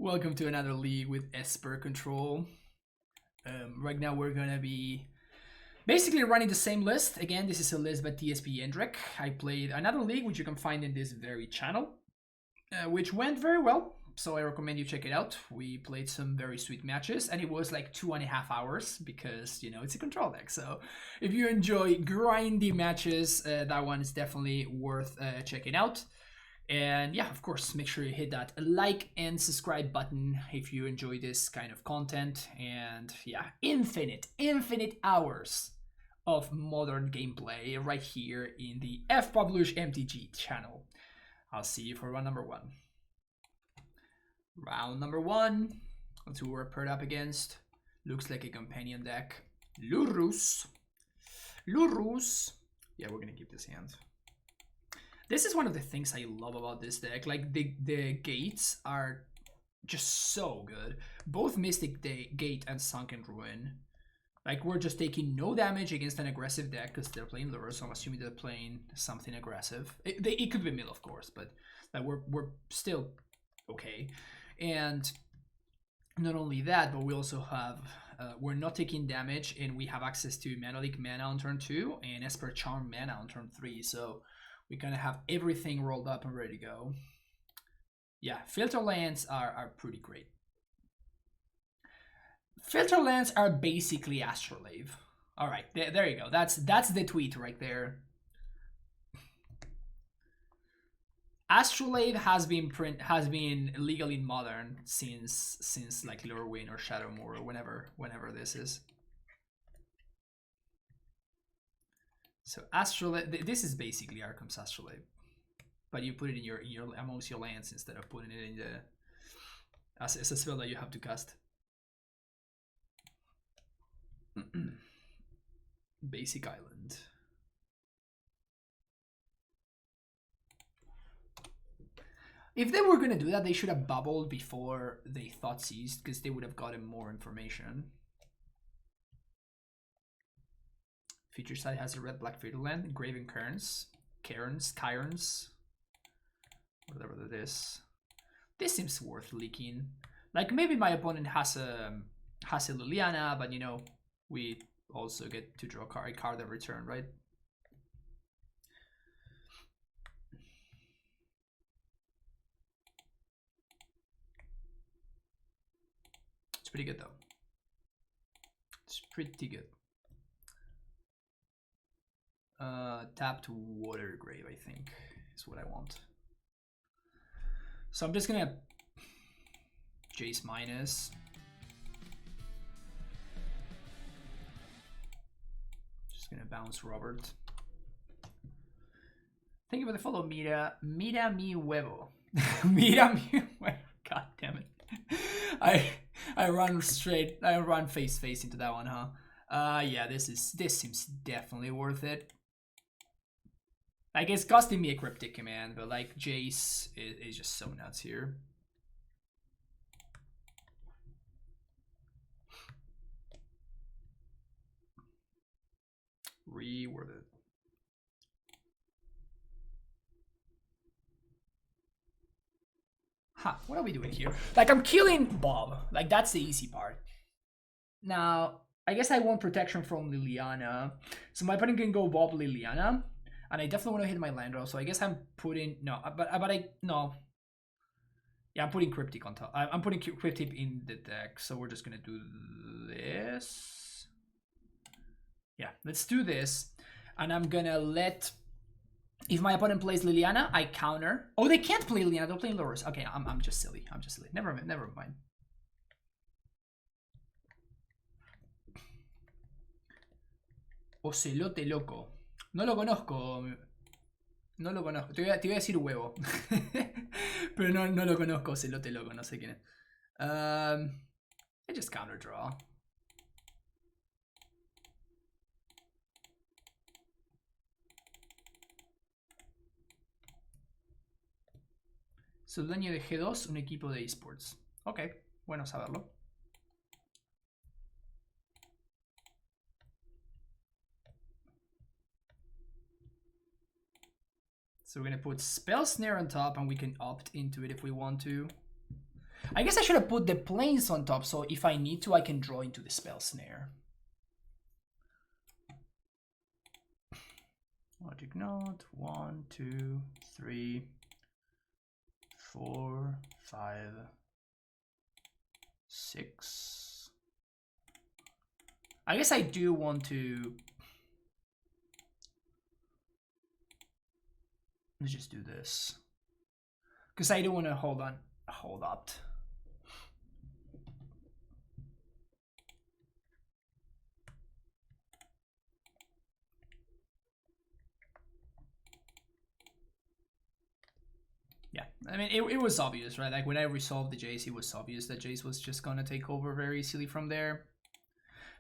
Welcome to another league with Esper control. Right now we're gonna be basically running the same list. Again, this is a list by TSP Endrick. I played another league which you can find in this very channel, which went very well. So I recommend you check it out. We played some very sweet matches and it was like 2.5 hours because, you know, it's a control deck. So if you enjoy grindy matches, that one is definitely worth checking out. And yeah, of course, make sure you hit that like and subscribe button if you enjoy this kind of content. And yeah, infinite hours of modern gameplay right here in the F-Publish MTG channel. I'll see you for round number one. Round number one. Let's see who we're paired up against. Looks like a companion deck. Lurrus. Yeah, we're gonna keep this hand. This is one of the things I love about this deck. Like the gates are just so good. Both Mystic Gate and Sunken Ruin. Like we're just taking no damage against an aggressive deck because they're playing Lurrus, so I'm assuming they're playing something aggressive. It could be mill, of course, but like we're still okay. And not only that, but we also have we're not taking damage, and we have access to Mana Leak mana on turn 2 and Esper Charm mana on turn 3. So we kind of have everything rolled up and ready to go. Yeah, filter lands are pretty great. Filter lands are basically Astrolabe. All right, there you go. That's the tweet right there. Astrolabe has been legal in Modern since like Lurwin or Shadowmoor or whenever this is. So Astrolabe, this is basically Arkham's Astrolabe, but you put it in your amongst your lands instead of putting it in the as a spell that you have to cast. Basic Island. If they were gonna do that, they should have bubbled before they thought seized, because they would have gotten more information. Feature side has a red-black Fatal Land, Graven Cairns, whatever that is. This seems worth leaking. Like maybe my opponent has a Liliana, but you know we also get to draw a card every turn, right? It's pretty good though. It's pretty good. Tapped Water Grave, I think, is what I want. So I'm just gonna Jace minus. Just gonna bounce Robert. Thank you for the follow, Mira mi huevo. Mira mi huevo. God damn it. I run face into that one, huh? Yeah, this seems definitely worth it. Like, it's costing me a Cryptic Command, but like Jace is just so nuts here. Reword it. Huh, what are we doing here? Like, I'm killing Bob. Like, that's the easy part. Now, I guess I want protection from Liliana. So my opponent can go Bob Liliana. And I definitely want to hit my land draw, so I guess I'm putting no. Yeah, I'm putting Cryptic on top. I'm putting Cryptic in the deck, so we're just gonna do this. Yeah, let's do this, and I'm gonna let. If my opponent plays Liliana, I counter. Oh, they can't play Liliana. They're playing Lurrus. Okay, I'm just silly. Never mind. Ocelote loco. No lo conozco. Te voy a decir huevo. Pero no lo conozco, Celote loco, no sé quién es. I just counter draw. Soy dueño de G2, un equipo de esports. Ok, bueno saberlo. So we're gonna put Spell Snare on top, and we can opt into it if we want to. I guess I should have put the planes on top, so if I need to, I can draw into the spell snare. Logic note, 1, 2, 3, 4, 5, 6. I guess I do want to... Let's just do this. Because I do want to hold up. Yeah, I mean, it was obvious, right? Like, when I resolved the Jace, it was obvious that Jace was just gonna take over very easily from there.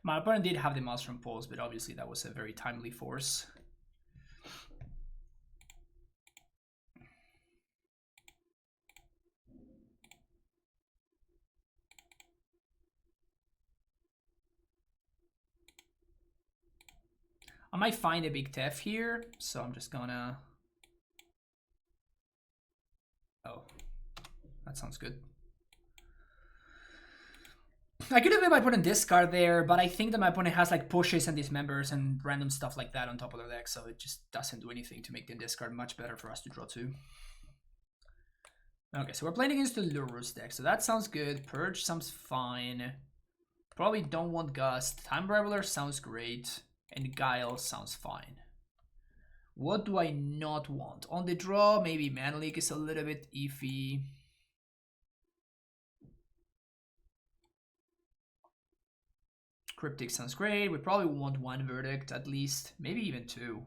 My opponent did have the Maelstrom Pulse, but obviously that was a very timely force. I might find a big Tef here, so I'm just gonna... Oh, that sounds good. I could have made my opponent discard there, but I think that my opponent has like pushes and dismembers and random stuff like that on top of their deck, so it just doesn't do anything to make them discard. Much better for us to draw two. Okay, so we're playing against the Lurrus deck, so that sounds good. Purge sounds fine. Probably don't want Gust. Time Reveler sounds great. And Guile sounds fine. What do I not want? On the draw, maybe Mana Leak is a little bit iffy. Cryptic sounds great. We probably want one Verdict at least. Maybe even two.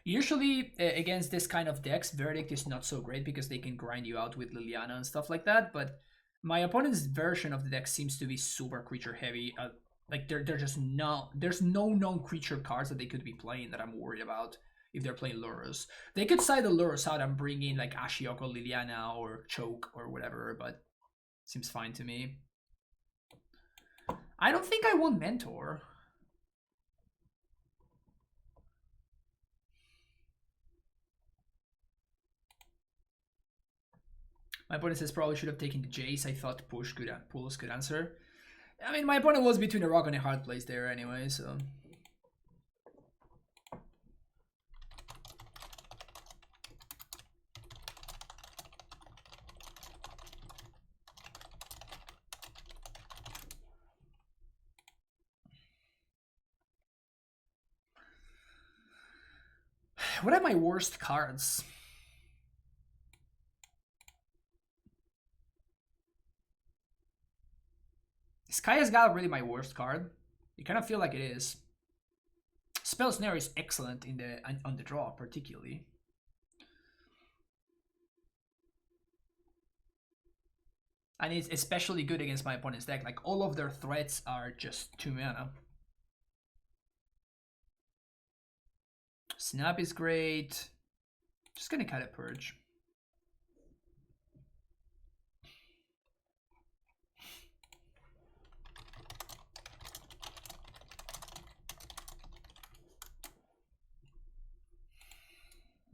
Usually, against this kind of decks, Verdict is not so great because they can grind you out with Liliana and stuff like that. But my opponent's version of the deck seems to be super creature heavy. Like, they're just there's no known creature cards that they could be playing that I'm worried about if they're playing Lurrus. They could side the Lurrus out and bring in like Ashiok or Liliana or Choke or whatever, but seems fine to me. I don't think I want Mentor. My opponent says probably should have taken the Jace. I thought Pulse could answer. I mean, my opponent was between a rock and a hard place there anyway, so... What are my worst cards? Skaya's got really my worst card. You kind of feel like it is. Spell Snare is excellent on the draw, particularly. And it's especially good against my opponent's deck. Like, all of their threats are just 2 mana. Snap is great. Just gonna cut a Purge.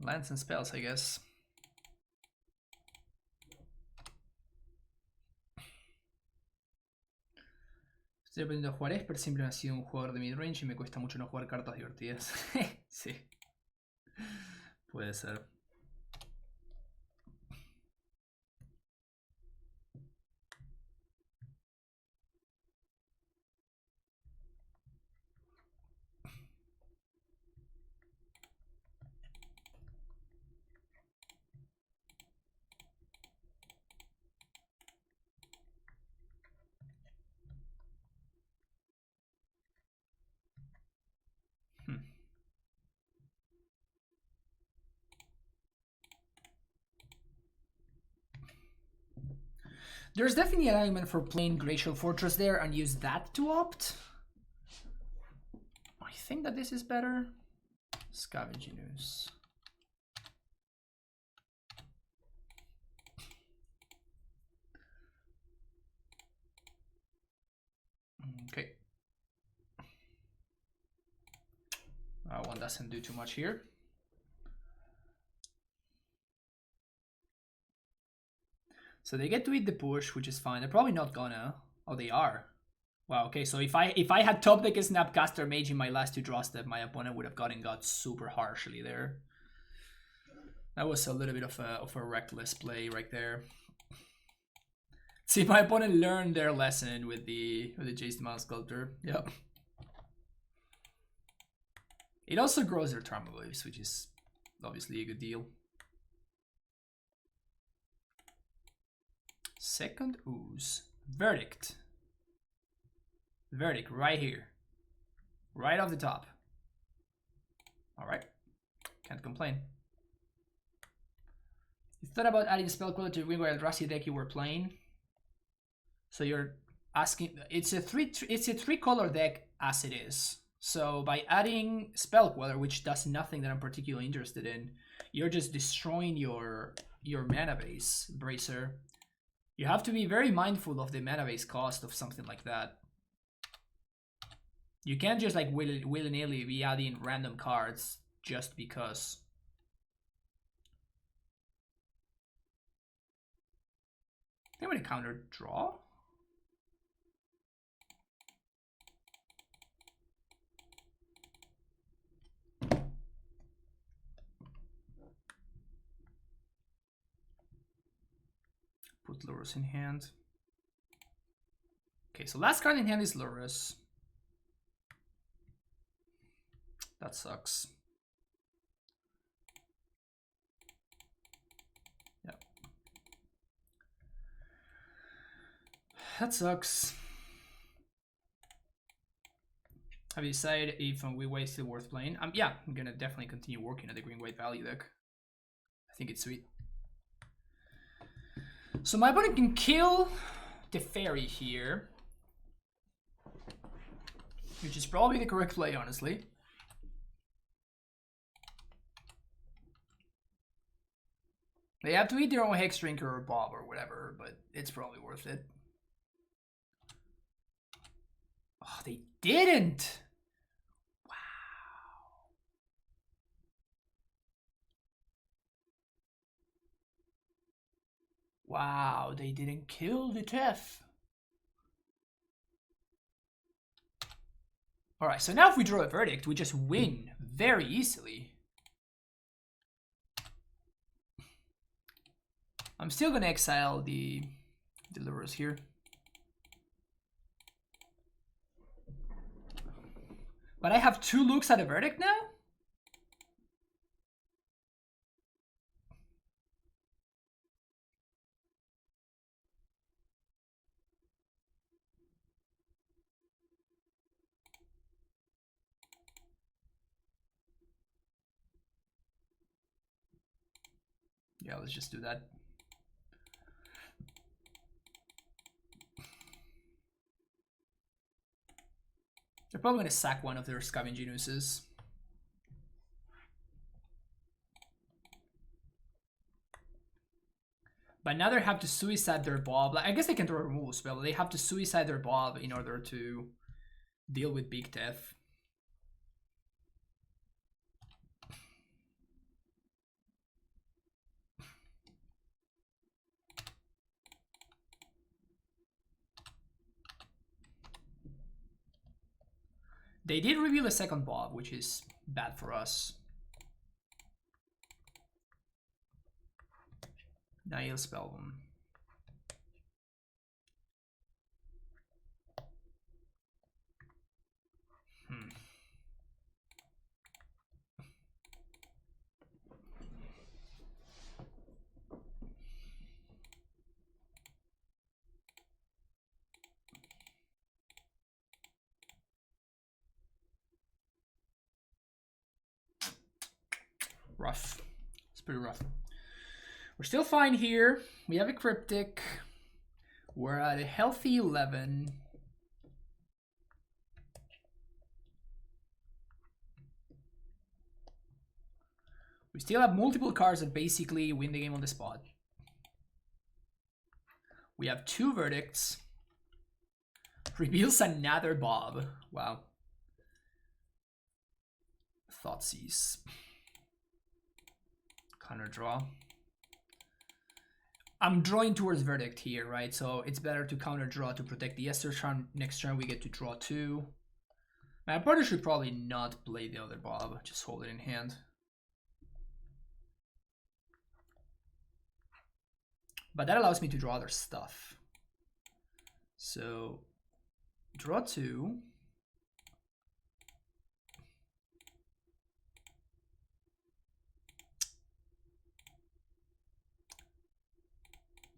Lands and spells, I guess. Estoy aprendiendo a jugar Esper, siempre he sido un jugador de midrange y me cuesta mucho no jugar cartas divertidas. Sí. Puede ser. There's definitely an argument for playing Glacial Fortress there and use that to opt. I think that this is better. Scavenging Ooze. Okay. One doesn't do too much here. So they get to eat the push, which is fine. They're probably not gonna. Oh, they are. Wow, okay, so if I had top deck a Snapcaster Mage in my last 2 draw step, my opponent would have got super harshly there. That was a little bit of a reckless play right there. See, my opponent learned their lesson with the Jace Mouse Sculptor. Yep. It also grows their Trauma Waves, which is obviously a good deal. Second Ooze. Verdict. Verdict right here. Right off the top. Alright. Can't complain. You thought about adding spell quality to Green White Eldrazi deck you were playing? So you're asking, it's a three color deck as it is. So by adding spell queller, which does nothing that I'm particularly interested in, you're just destroying your mana base, Bracer. You have to be very mindful of the mana base cost of something like that. You can't just like willy-nilly be adding random cards just because. I think I'm gonna counter draw. Put Lurrus in hand. Okay, so last card in hand is Lurrus. That sucks. Yep. That sucks. Have you decided if Green White is still worth playing? Yeah, I'm gonna definitely continue working on the Green White value deck. I think it's sweet. So my opponent can kill the fairy here, which is probably the correct play, honestly. They have to eat their own Hex Drinker or Bob or whatever, but it's probably worth it. Oh, they didn't! Wow. Wow, they didn't kill the Tef. Alright, so now if we draw a verdict, we just win very easily. I'm still gonna exile the Lurrus here. But I have 2 looks at a verdict now? Yeah, let's just do that. They're probably going to sack one of their Scavenging Oozes. But now they have to suicide their Bob. Like, I guess they can throw a removal spell, but they have to suicide their Bob in order to deal with Big Tef. They did reveal a second Bob, which is bad for us. Nihil Spellbomb. Rough. It's pretty rough. We're still fine here. We have a Cryptic. We're at a healthy 11. We still have multiple cards that basically win the game on the spot. We have 2 verdicts. Reveals another Bob. Wow. Thoughtseize. Counter draw. I'm drawing towards Verdict here, right? So it's better to counter draw to protect the Esper charm. Next turn we get to draw 2. My opponent should probably not play the other Bob, just hold it in hand. But that allows me to draw other stuff. So draw 2.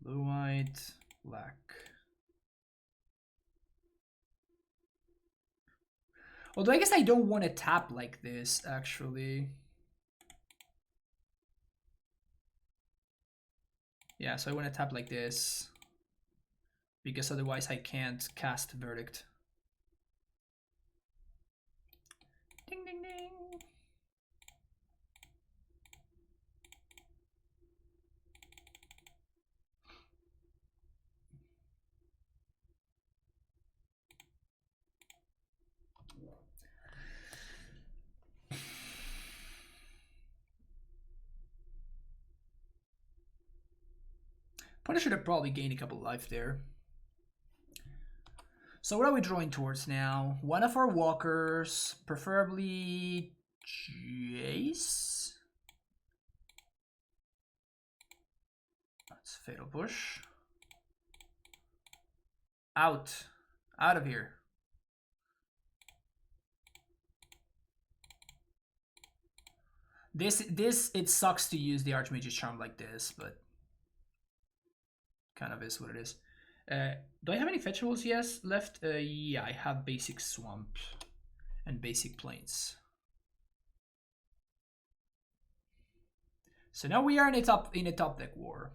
Blue, white, black. Although I guess I don't want to tap like this, actually. Yeah, so I want to tap like this. Because otherwise I can't cast Verdict. Ding, ding, ding. Opponent should have probably gained a couple life there. So what are we drawing towards now? One of our walkers, preferably Jace. That's Fatal Push. Out. Out of here. This it sucks to use the Archmage's Charm like this, but kind of is what it is. Do I have any fetchables left? Yeah, I have basic Swamp and basic Plains. So now we are in a top deck war.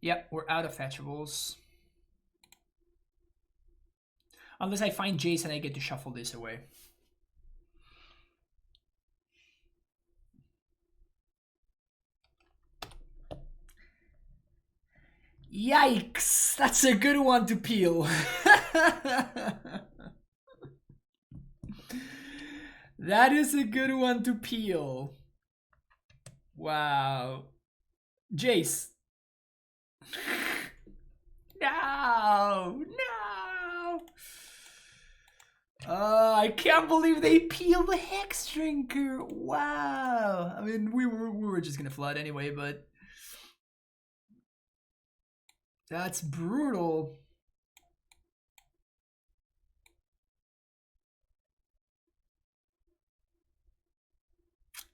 Yep, we're out of fetchables. Unless I find Jace and I get to shuffle this away. Yikes! That's a good one to peel. That is a good one to peel. Wow. Jace. No! No! I can't believe they peeled the Hex Drinker. Wow. I mean, we were just gonna flood anyway, but that's brutal.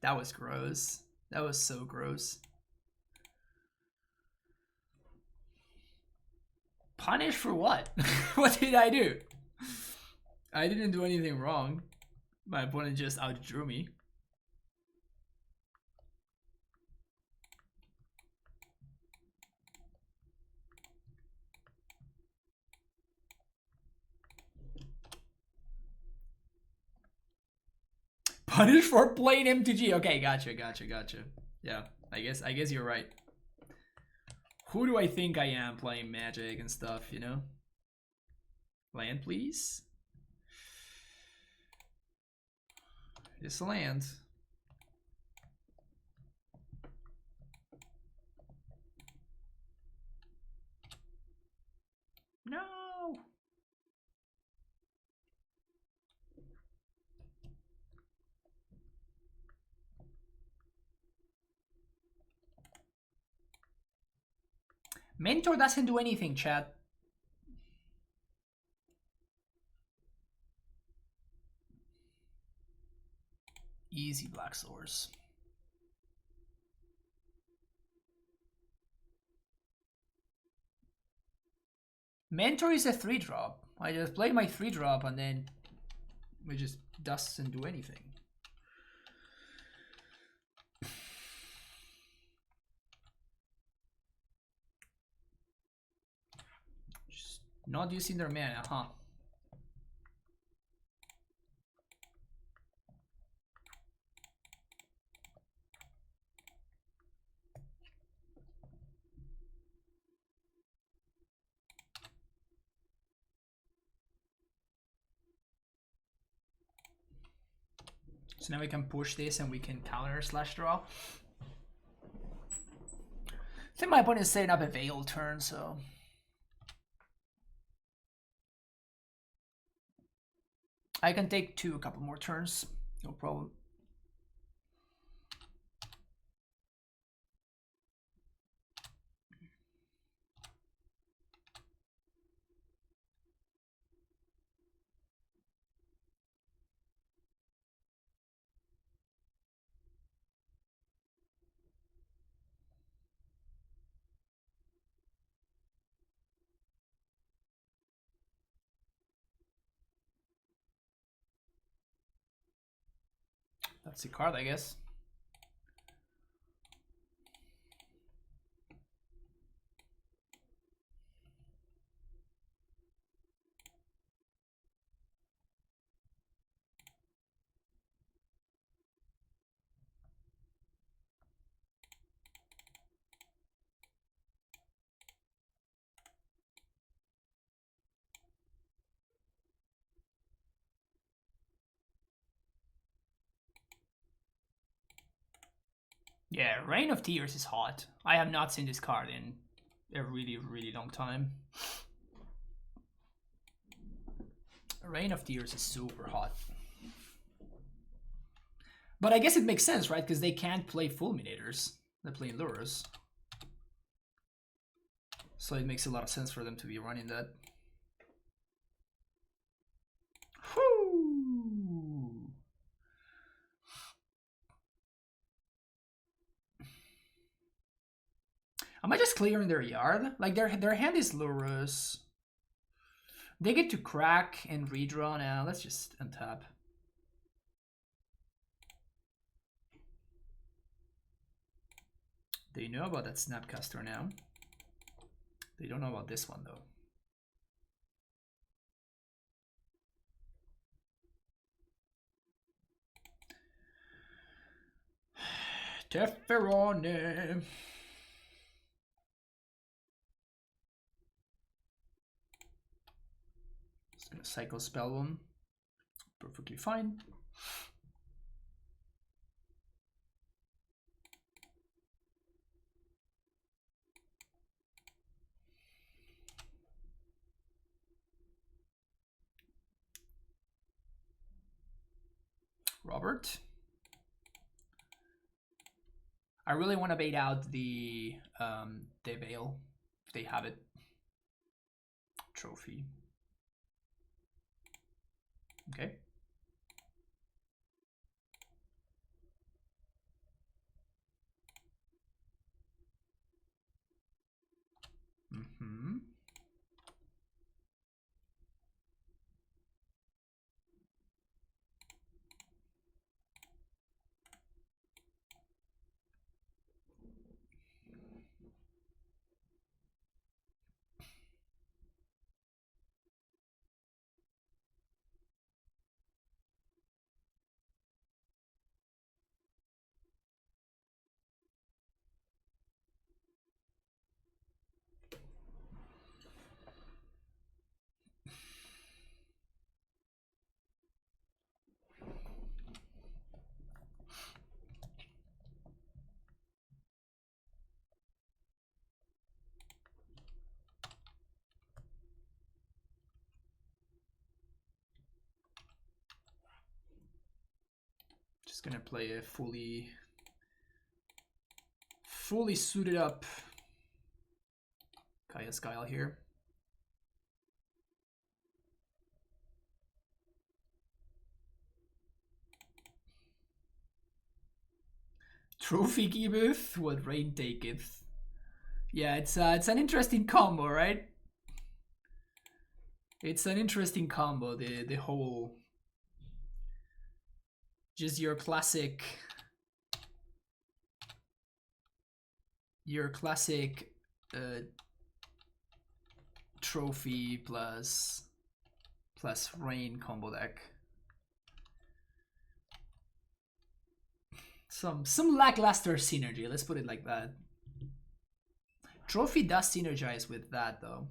That was gross. That was so gross. Punish for what? What did I do? I didn't do anything wrong. My opponent just outdrew me. Punish for playing MTG. Okay, gotcha. Yeah, I guess you're right. Who do I think I am playing Magic and stuff, you know? Land, please. This land. No. Mentor doesn't do anything, chat. Easy Black Source. Mentor is a 3-drop. I just played my 3-drop and then it just doesn't do anything. Just not using their mana, huh? So now we can push this and we can counter slash draw. I think my opponent is setting up a Veil turn, so... I can take a couple more turns, no problem. That's the card, I guess. Yeah, Reign of Tears is hot. I have not seen this card in a really, really long time. Reign of Tears is super hot. But I guess it makes sense, right? Because they can't play Fulminators. They're playing Lurrus. So it makes a lot of sense for them to be running that. Whew. Am I just clearing their yard? Like their hand is Lurrus. They get to crack and redraw now. Let's just untap. They know about that Snapcaster now. They don't know about this one though. Teferone. Just gonna cycle spell one. Perfectly fine. Robert. I really want to bait out the Veil if they have it. Trophy. Okay. Mm-hmm. Just gonna play a fully suited up Kaya Skyle here. Trophy giveth, what rain taketh. Yeah, it's an interesting combo, right? It's an interesting combo. The whole, just your classic trophy plus rain combo deck. Some lackluster synergy, let's put it like that. Trophy does synergize with that though.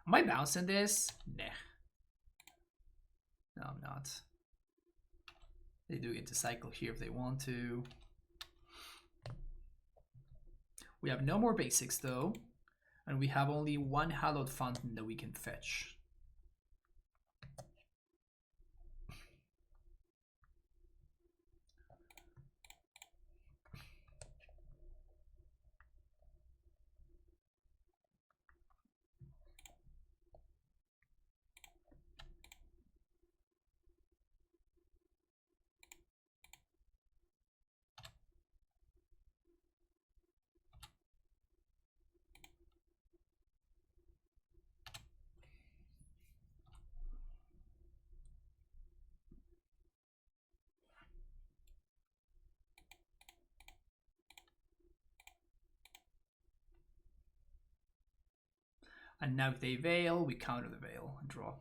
Am I bouncing this? Nah. No, I'm not. They do get to cycle here if they want to. We have no more basics though, and we have only one hallowed fountain that we can fetch. And now if they veil, we counter the veil and draw.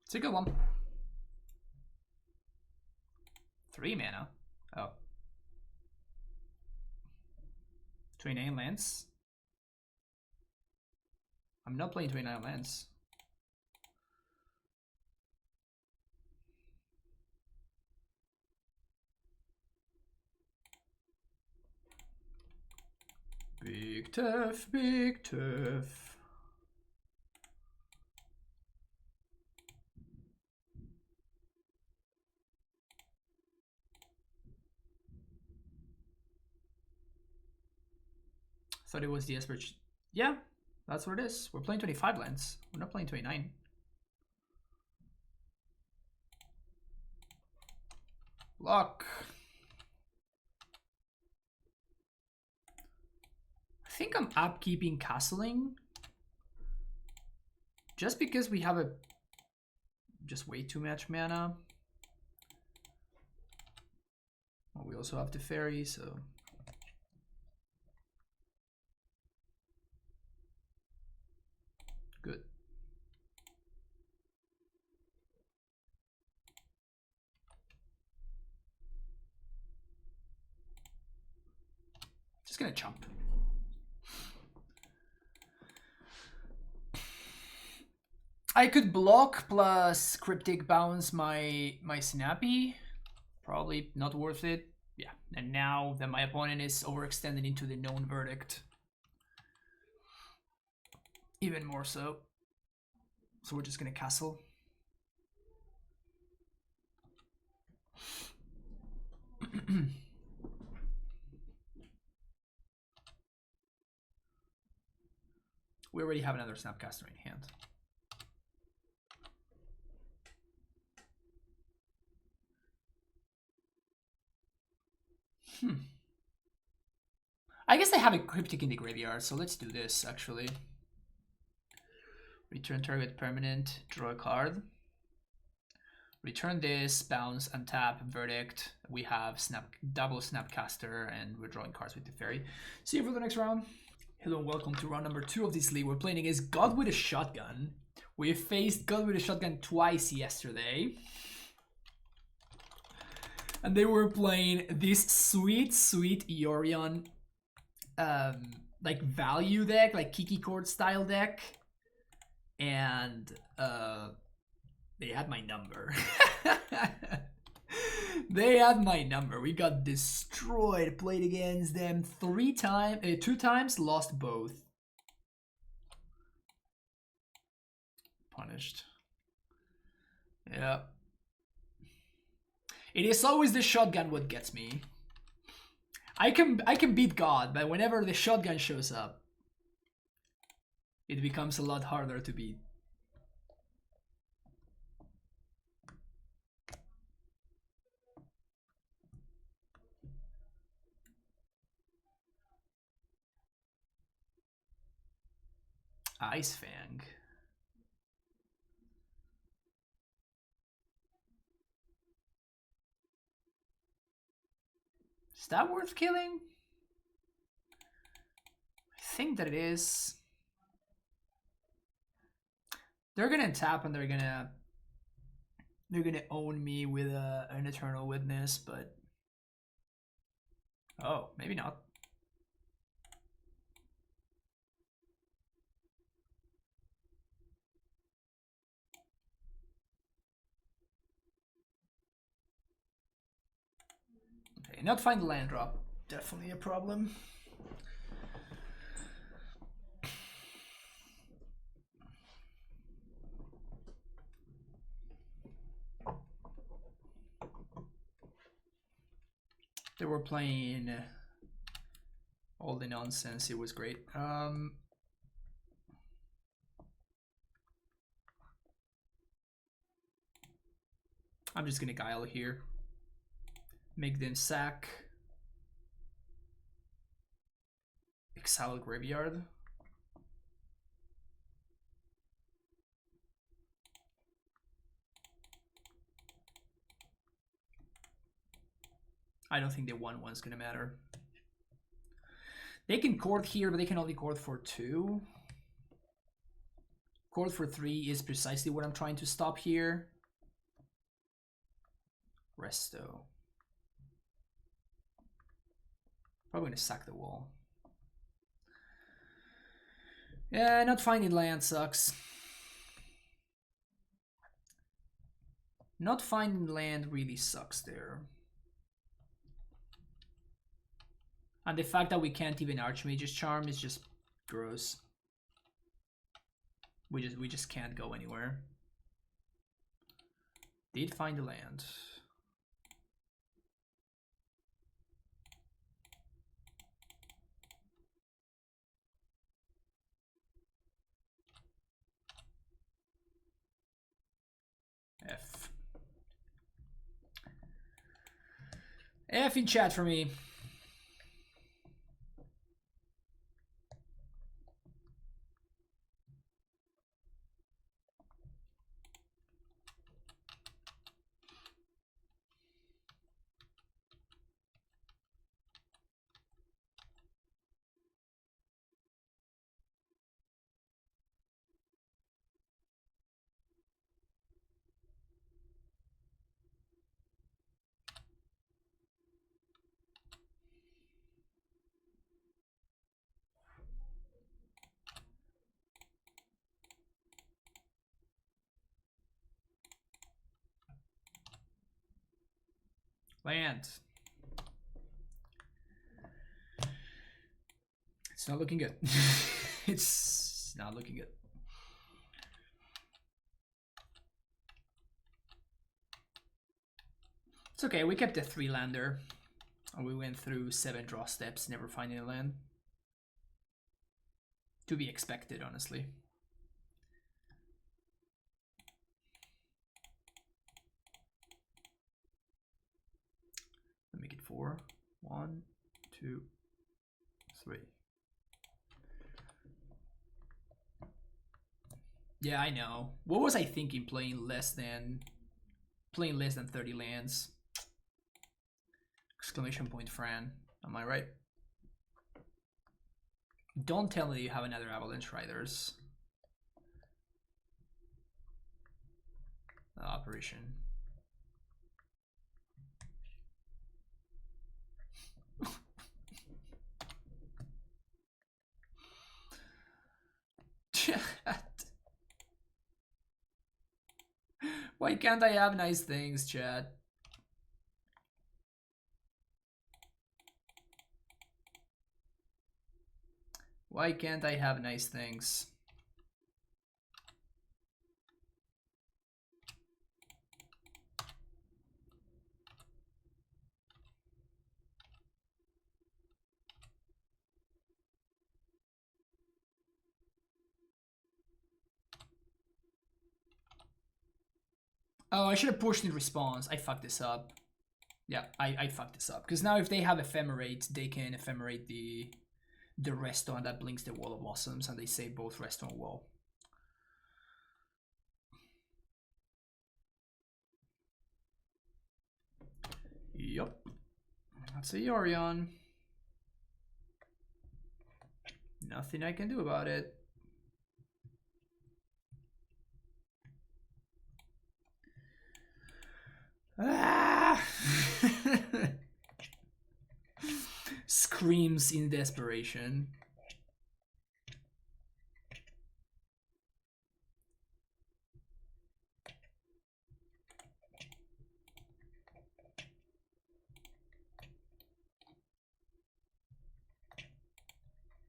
It's a good one. 3 mana. Oh. 29 lands. I'm not playing 29 lands. Big tough, big tough. Thought it was the Esper. Yeah, that's what it is. We're playing 25 lands. We're not playing 29. Block. I think I'm upkeeping castling. Just because we have just way too much mana. Well, we also have the fairy, so. Good. Just gonna chomp. I could block plus Cryptic bounce my Snappy. Probably not worth it. Yeah, and now that my opponent is overextended into the known verdict. Even more so. So we're just gonna castle. We already have another Snapcaster in hand. I guess I have a Cryptic in the graveyard, so let's do this actually. Return target permanent, draw a card. Return this, bounce, untap, verdict. We have double Snapcaster, and we're drawing cards with the fairy. See you for the next round. Hello and welcome to round number 2 of this league. We're playing against God with a Shotgun. We faced God with a Shotgun twice yesterday. And they were playing this sweet Yorion like value deck, like Kiki-Chord style deck. And they had my number. They had my number. We got destroyed. Played against them 2 times, lost both. Punished. Yeah. It is always the shotgun what gets me. I can beat God, but whenever the shotgun shows up, it becomes a lot harder to beat. Ice Fang. Is that worth killing? I think that it is. They're gonna tap and they're gonna own me with an Eternal Witness, but oh, maybe not. Okay, not find the land drop. Definitely a problem. They were playing all the nonsense. It was great. I'm just gonna guile here. Make them sack. Exile Graveyard. I don't think the 1/1's gonna matter. They can chord here, but they can only chord for 2. Chord for 3 is precisely what I'm trying to stop here. Resto. Probably gonna sack the wall. Yeah, not finding land sucks. Not finding land really sucks there. And the fact that we can't even Archmage's Charm is just gross. We just can't go anywhere. Did find the land. F. F in chat for me. Land. It's not looking good. It's not looking good. It's okay, we kept a 3-lander. And we went through 7 draw steps, never finding a land. To be expected, honestly. Let me make it 4. 1, 2, 3. Yeah, I know. What was I thinking playing less than 30 lands? Exclamation point Fran. Am I right? Don't tell me you have another Avalanche Riders. Operation. Chat. Why can't I have nice things, chat? Why can't I have nice things? Oh, I should have pushed in response. I fucked this up. Yeah, I fucked this up. Because now if they have Ephemerate, they can Ephemerate the Resto, and that blinks the Wall of Blossoms, and they save both Resto and Wall. Yup. That's a Yorion. Nothing I can do about it. Ah! Screams in desperation.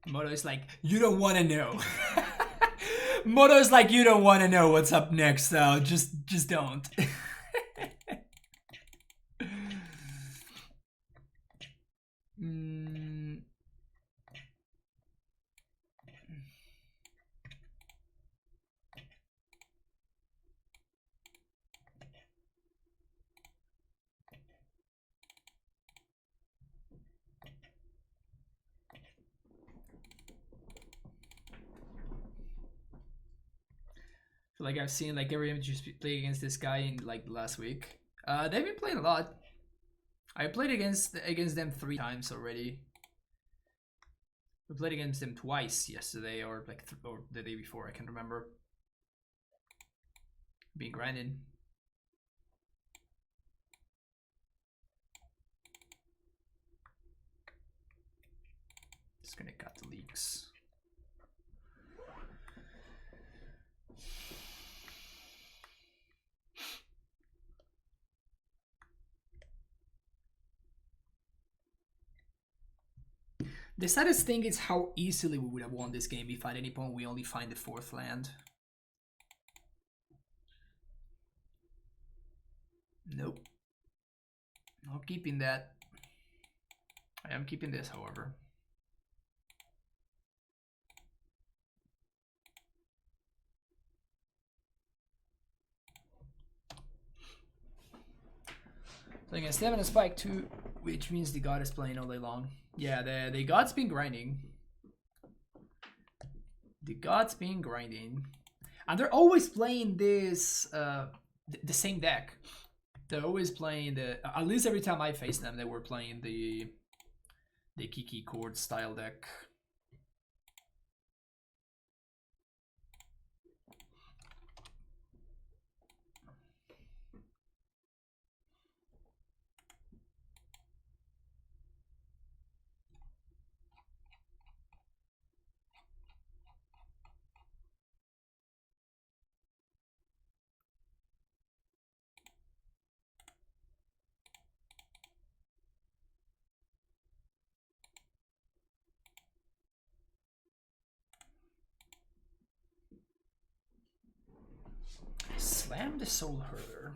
Moto is like, you don't want to know. Moto is like, you don't want to know what's up next, so just don't. Like I've seen like everyone just play against this guy in like last week. They've been playing a lot. I played against them 3 times already. We played against them twice yesterday, or like or the day before. I can't remember. Being grinding. Just gonna cut the leaks. The saddest thing is how easily we would have won this game if at any point we only find the 4th land. Nope. Not keeping that. I am keeping this, however. So against them and a spike 2, which means the god is playing all day long. Yeah, the god's been grinding. The god's been grinding. And they're always playing this, the same deck. They're always playing the, at least every time I faced them, they were playing the Kiki-Chord style deck. Slam the Soul Hurler.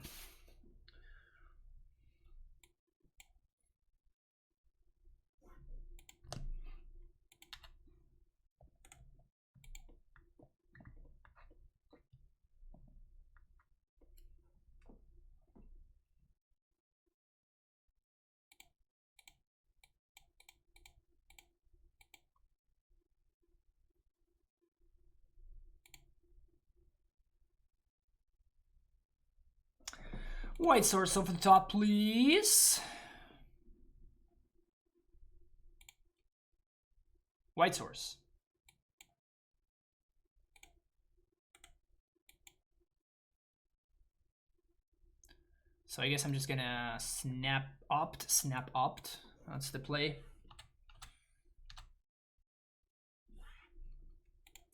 White source over the top, please. White source. So I guess I'm just gonna snap opt. That's the play.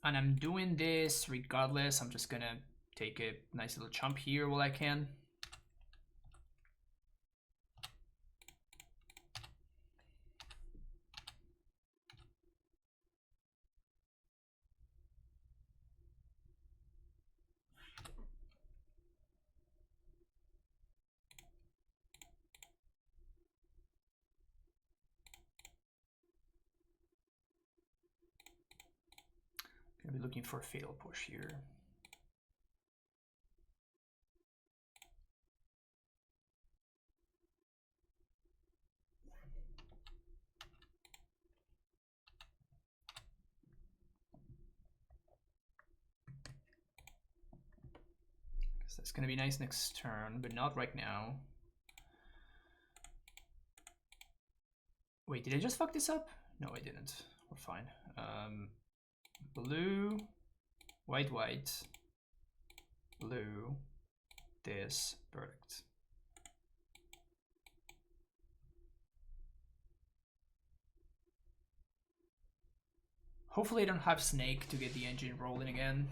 And I'm doing this regardless. I'm just gonna take a nice little chump here while I can. Gonna be looking for a fatal push here. That's gonna be nice next turn, but not right now. Wait, did I just fuck this up? No, I didn't. We're fine. Blue, white, white, blue, this, perfect. Hopefully I don't have Snake to get the engine rolling again.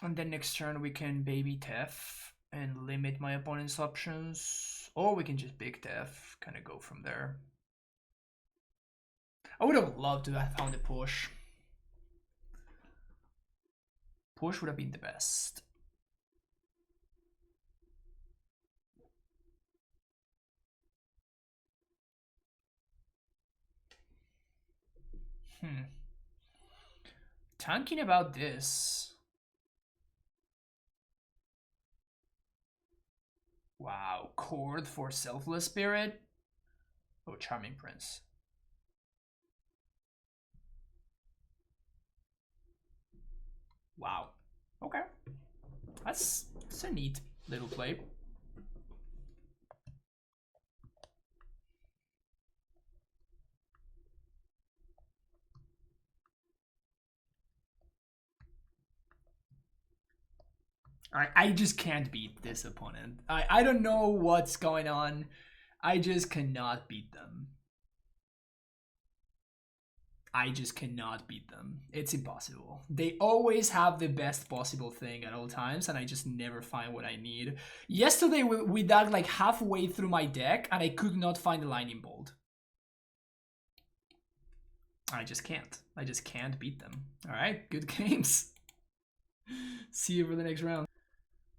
And then next turn we can baby Tef and limit my opponent's options. Or we can just big Tef, kind of go from there. I would have loved to have found a push. Push would have been the best. Thinking about this. Wow, Chord for Selfless Spirit. Oh, Charming Prince. Wow. Okay. That's a neat little play. I just can't beat this opponent. I don't know what's going on. I just cannot beat them. I just cannot beat them. It's impossible. They always have the best possible thing at all times, and I just never find what I need. Yesterday, we dug like halfway through my deck, and I could not find a Lightning Bolt. I just can't. I just can't beat them. All right, good games. See you for the next round.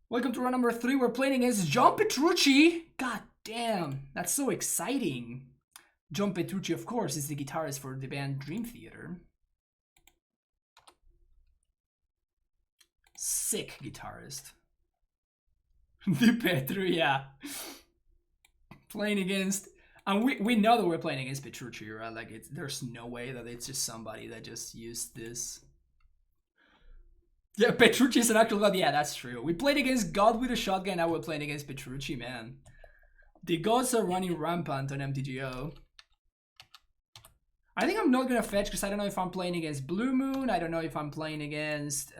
Welcome to round number 3. We're playing against John Petrucci. God damn, that's so exciting. John Petrucci, of course, is the guitarist for the band Dream Theater. Sick guitarist. The Petru, yeah. Playing against, and we know that we're playing against Petrucci, right? Like, there's no way that it's just somebody that just used this. Yeah, Petrucci is an actual god. Yeah, that's true. We played against God with a shotgun. Now we're playing against Petrucci, man. The gods are running rampant on MTGO. I think I'm not gonna fetch because I don't know if I'm playing against Blue Moon. I don't know if I'm playing against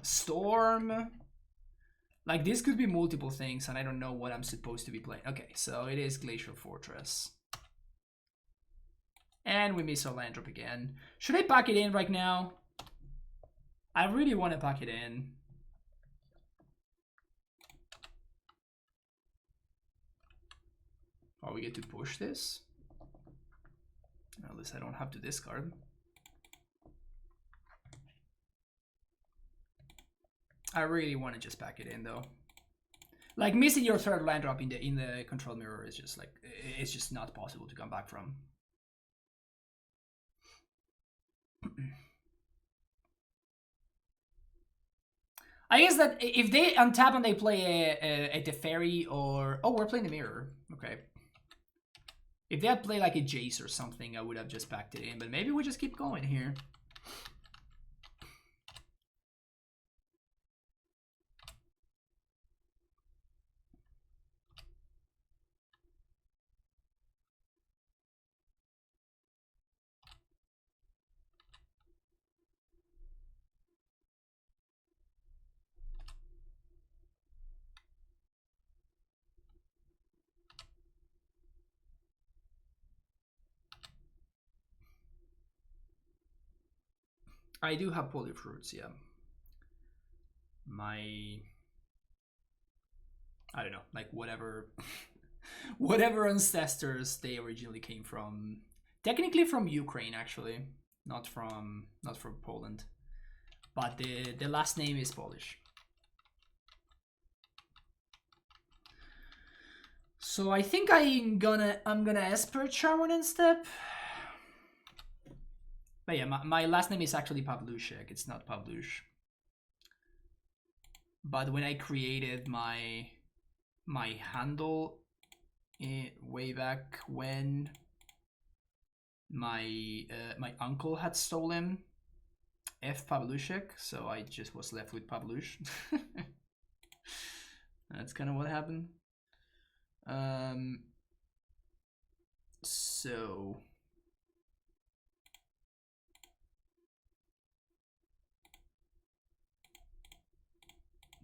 Storm. Like, this could be multiple things, and I don't know what I'm supposed to be playing. Okay, so it is Glacial Fortress. And we miss our land drop again. Should I pack it in right now? I really want to pack it in. Oh, we get to push this? At least I don't have to discard. I really want to just pack it in though. Like, missing your third land drop in the control mirror is just like, it's just not possible to come back from. I guess that if they untap and they play a Teferi or... Oh, we're playing the mirror. Okay. If they had played like a Jace or something, I would have just packed it in. But maybe we just keep going here. I do have polyfruits, yeah. I don't know, like whatever whatever ancestors they originally came from. Technically from Ukraine, actually. Not from Poland. But the last name is Polish. So I think I'm gonna Esper Charmon and step. But yeah, my last name is actually Pavlushek. It's not Pavlush. But when I created my handle way back when, my uncle had stolen F Pavlushek, so I just was left with Pavlush. That's kind of what happened. So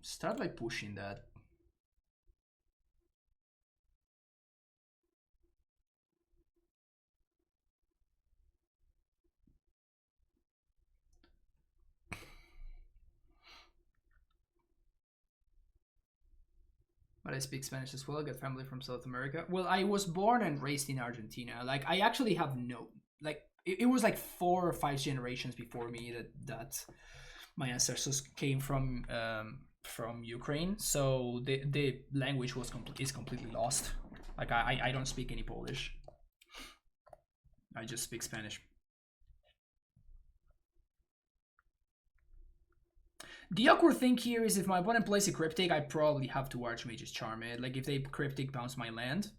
start by pushing that. But I speak Spanish as well. I got family from South America. Well, I was born and raised in Argentina. Like, I actually have no, like, it was like 4 or 5 generations before me that my ancestors came from Ukraine. So the language is completely lost. Like, I don't speak any Polish. I just speak Spanish. The awkward thing here is if my opponent plays a Cryptic, I probably have to Archmage's Charm it. Like, if they Cryptic bounce my land.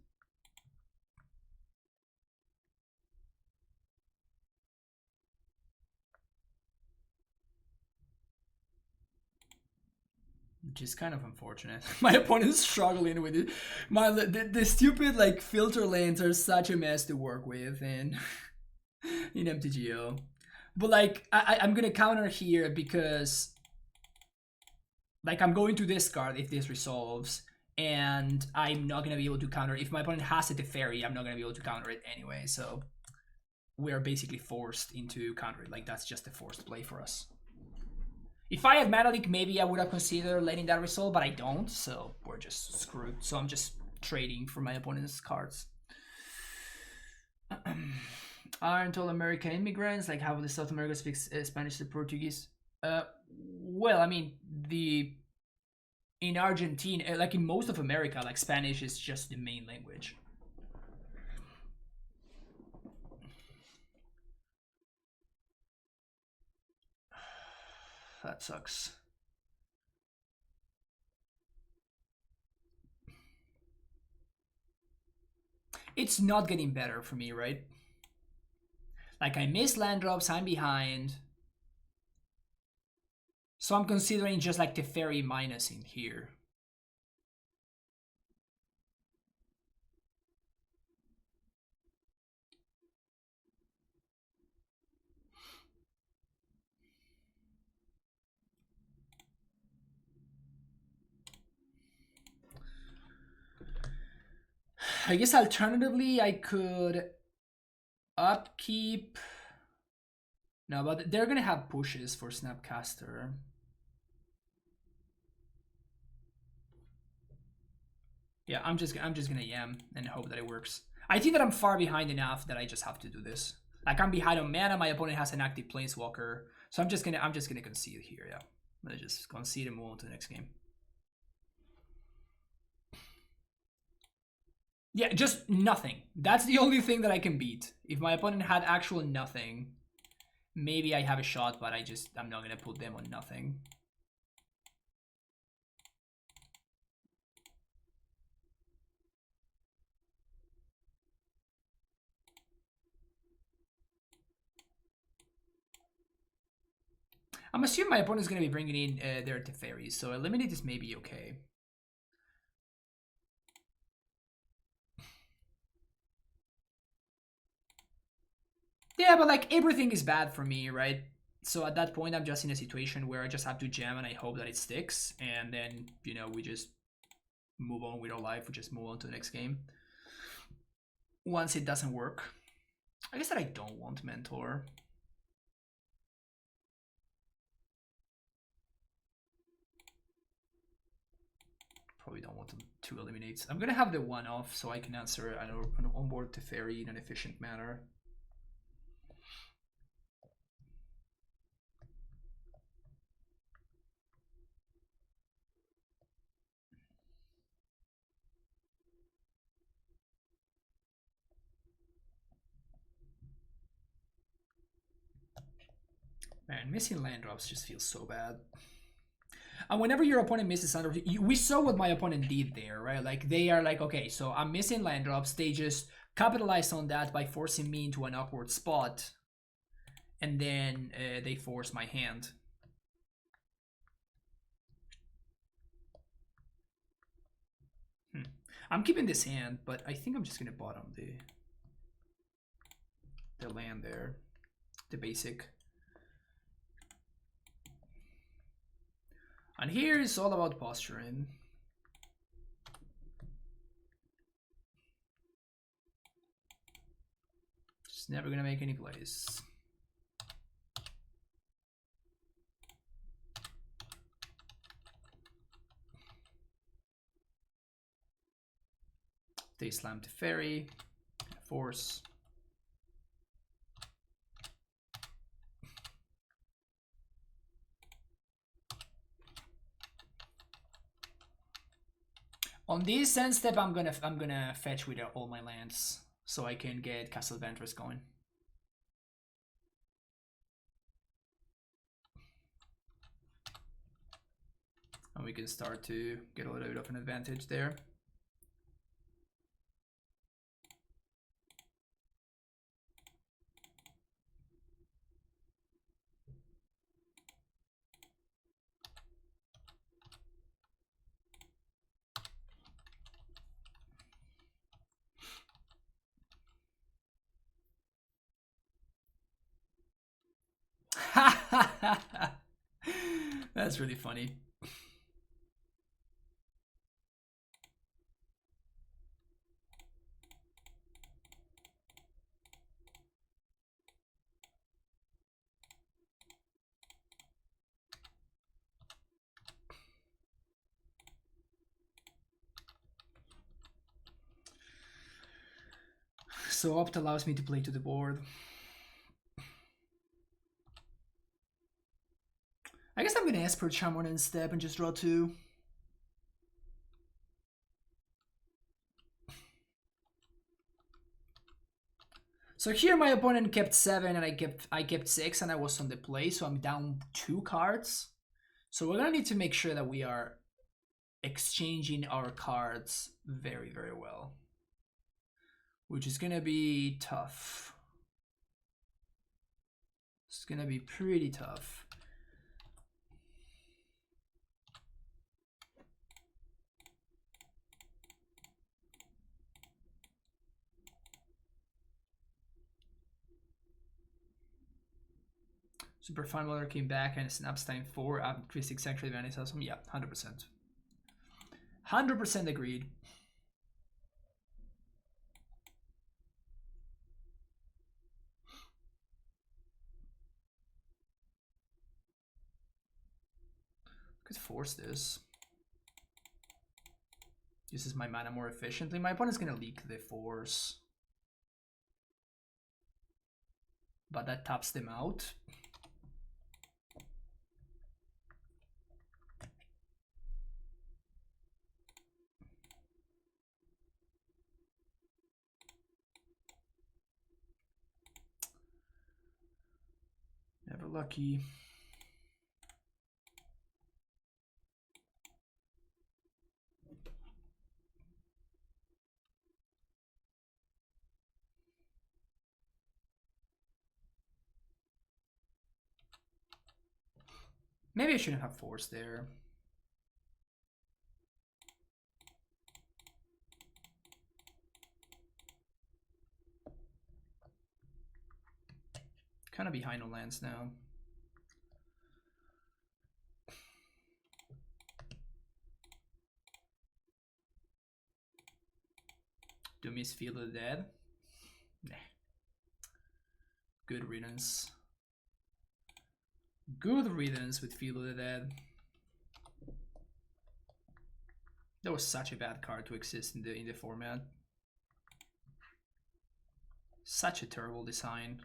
Which is kind of unfortunate. My opponent's struggling with it. The stupid, like, filter lands are such a mess to work with in MTGO. But, like, I'm gonna counter here because, like, I'm going to discard if this resolves, and I'm not gonna be able to counter. If my opponent has a Teferi, I'm not gonna be able to counter it anyway, so we're basically forced into counter it. Like, that's just a forced play for us. If I had Mana Leak, maybe I would have considered letting that resolve, but I don't, so we're just screwed. So I'm just trading for my opponent's cards. Aren't all American immigrants? Like, how will the South America speak Spanish to Portuguese? Well, I mean, in Argentina, like in most of America, like, Spanish is just the main language. That sucks. It's not getting better for me, right? Like, I miss land drops, I'm behind. So I'm considering just like Teferi minus in here. I guess alternatively I could upkeep. No, but they're gonna have pushes for Snapcaster. Yeah, I'm just gonna yam and hope that it works. I think that I'm far behind enough that I just have to do this. Like, I'm behind on mana, my opponent has an active Planeswalker, so I'm just gonna concede here. Yeah, I'm gonna just concede and move on to the next game. Yeah, just nothing. That's the only thing that I can beat. If my opponent had actual nothing, maybe I have a shot, but I'm not gonna put them on nothing. I'm assuming my opponent's gonna be bringing in their Teferi, so eliminate this may be okay. Yeah, but like, everything is bad for me, right? So at that point, I'm just in a situation where I just have to jam and I hope that it sticks, and then, you know, we just move on with our life. We just move on to the next game. Once it doesn't work, I guess that I don't want Mentor. Probably don't want to eliminate. I'm gonna have the one off so I can answer an onboard Teferi in an efficient manner. Man, missing land drops just feels so bad. And whenever your opponent misses land drops, we saw what my opponent did there, right? Like, they are like, okay, so I'm missing land drops. They just capitalize on that by forcing me into an awkward spot. And then they force my hand. I'm keeping this hand, but I think I'm just gonna bottom the land there, the basic. And here is all about posturing. Just never gonna make any plays. They slam to fairy, force. On this end step, I'm gonna fetch with all my lands so I can get Castle Ventress going. And we can start to get a little bit of an advantage there. That's really funny. So opt allows me to play to the board. I guess I'm gonna Esper Charm on end step and just draw 2. So here my opponent kept 7 and I kept 6 and I was on the play, so I'm down 2 cards. So we're gonna need to make sure that we are exchanging our cards very, very well, which is gonna be tough. It's gonna be pretty tough. Super Fun Water came back and snaps time 4 up 3-6 actually advantage awesome. Yeah, 100%. 100% agreed. Could force this. Uses my mana more efficiently. My opponent's gonna leak the force, but that taps them out. Never lucky. Maybe I shouldn't have force there. Kind of behind on lands now. Do miss Field of the Dead? Nah. Good riddance. Good riddance with Field of the Dead. That was such a bad card to exist in the format. Such a terrible design.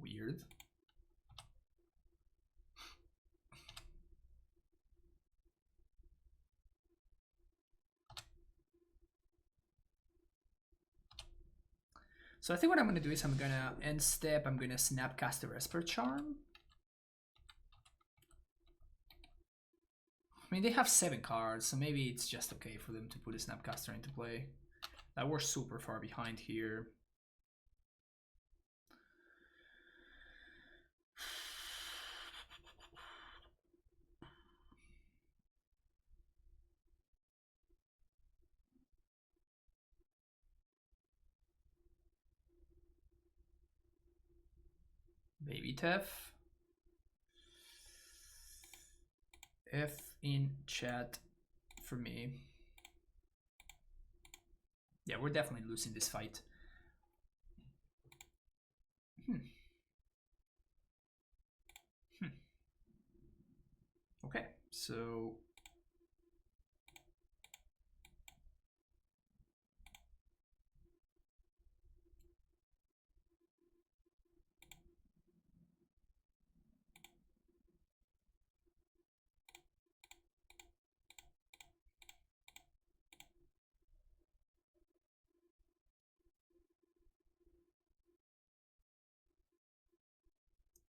Weird. So I think what I'm gonna do is I'm gonna end step, I'm gonna snapcast the Esper Charm. I mean, they have 7 cards, so maybe it's just okay for them to put a Snapcaster into play. Like we're super far behind here. Baby Tef. F in chat for me. Yeah, we're definitely losing this fight. Okay, so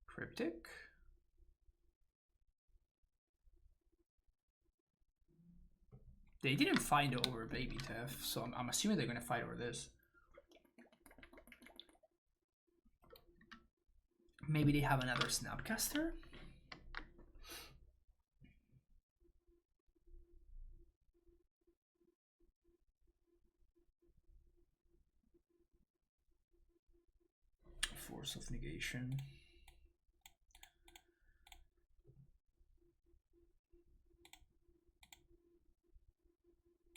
Cryptic. They didn't fight over Baby Tef, so I'm assuming they're gonna fight over this. Maybe they have another Snapcaster? Force of Negation.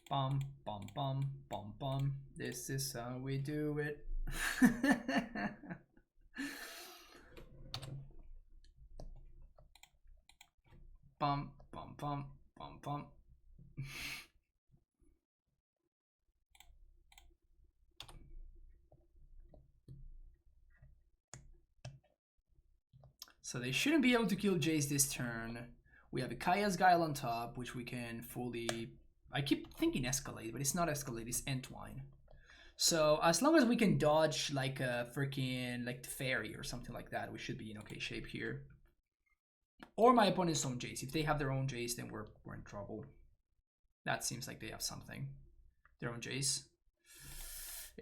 Bum, bum, bum, bum, bum. This is how we do it. Bum, bum, bum, bum, bum. So they shouldn't be able to kill Jace this turn. We have a Kaya's Guile on top, which we can fully... I keep thinking Escalade, but it's not Escalade, it's Entwine. So as long as we can dodge like a freaking like the Fairy or something like that, we should be in okay shape here. Or my opponent's own Jace. If they have their own Jace, then we're in trouble. That seems like they have something. Their own Jace.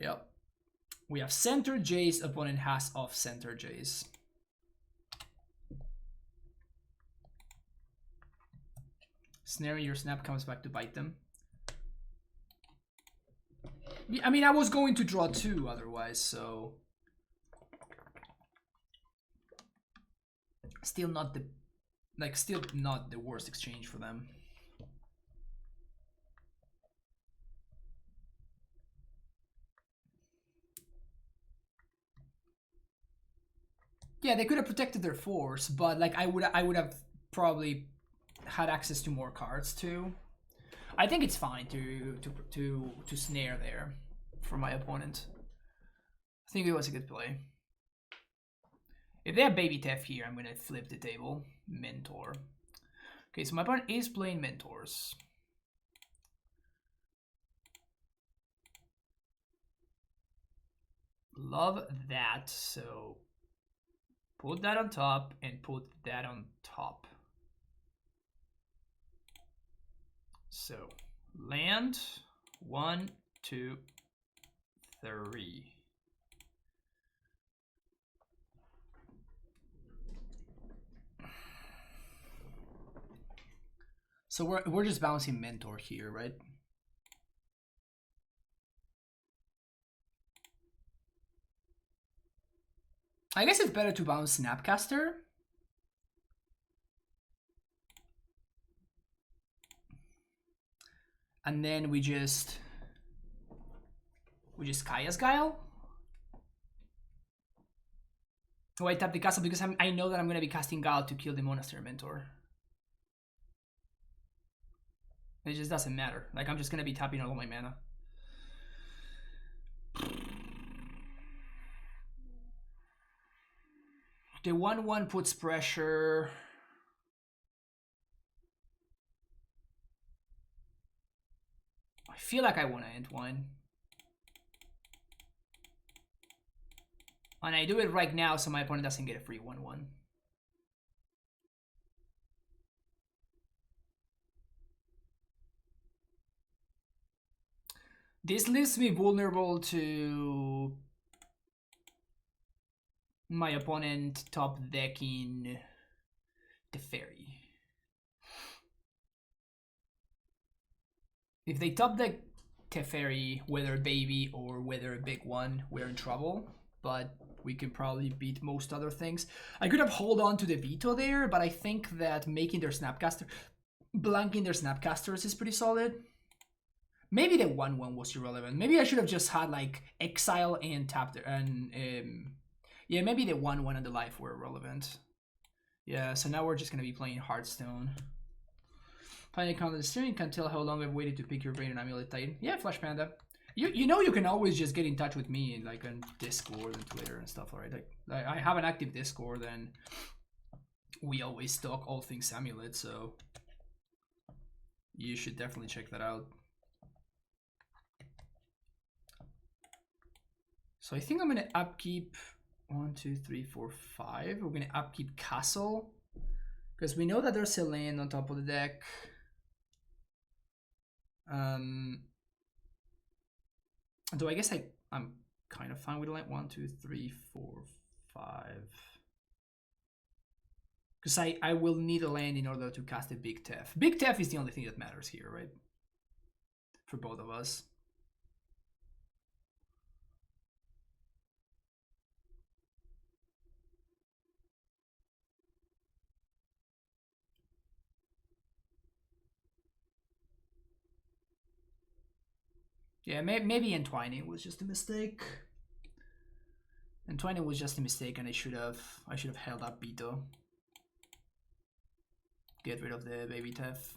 Yep. We have center Jace, opponent has off-center Jace. Snaring your snap comes back to bite them. I mean, I was going to draw 2 otherwise, so... Still not the... Like, still not the worst exchange for them. Yeah, they could have protected their force, but like I would have probably had access to more cards too. I think it's fine to snare there for my opponent. I think it was a good play. If they have Baby Tef here, I'm gonna flip the table. Mentor. Okay, so my opponent is playing Mentors. Love that. So put that on top and put that on top. So land 1, 2, 3. So we're just bouncing Mentor here, right? I guess it's better to bounce Snapcaster. And then we just Kaya's Guile. Oh, I tap the castle because I know that I'm gonna be casting Guile to kill the Monastery Mentor. It just doesn't matter. Like I'm just gonna be tapping all my mana. The 1/1 puts pressure. I feel like I want to Entwine. And I do it right now so my opponent doesn't get a free 1/1. This leaves me vulnerable to my opponent top decking the fairy. If they top deck Teferi, whether baby or whether a big one, we're in trouble. But we can probably beat most other things. I could have hold on to the veto there, but I think that making their Snapcaster, blanking their Snapcasters is pretty solid. Maybe the 1/1 was irrelevant. Maybe I should have just had like Exile and tap there, and yeah, maybe the 1/1 and the life were irrelevant. Yeah, so now we're just gonna be playing Hearthstone. Finding count the stream can tell how long I've waited to pick your brain and Amulet Titan. Yeah, Flash Panda. You know you can always just get in touch with me like on Discord and Twitter and stuff, right? Like I have an active Discord and we always talk all things Amulet, so you should definitely check that out. So I think I'm gonna upkeep 1, 2, 3, 4, 5. We're gonna upkeep Castle because we know that there's a land on top of the deck. Though I guess I'm kind of fine with like 1, 2, 3, 4, 5. Because I will need a land in order to cast a Big Tef. Big Tef is the only thing that matters here, right? For both of us. Yeah, maybe Entwining was just a mistake. Entwining was just a mistake, and I should have held up Beto. Get rid of the baby Tef.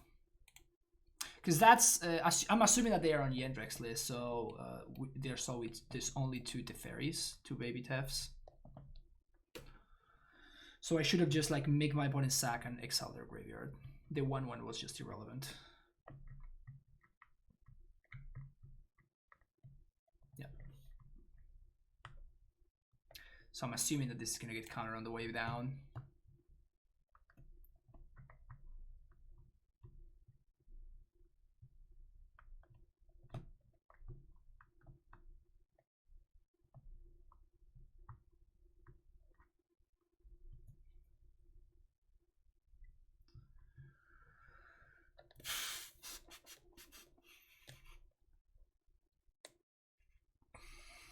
Because that's I'm assuming that they are on Yendrek's list, so there's only 2 Teferis, 2 baby Tefs. So I should have just like make my opponent sack and exile their graveyard. The 1/1 was just irrelevant. So I'm assuming that this is going to get countered on the way down.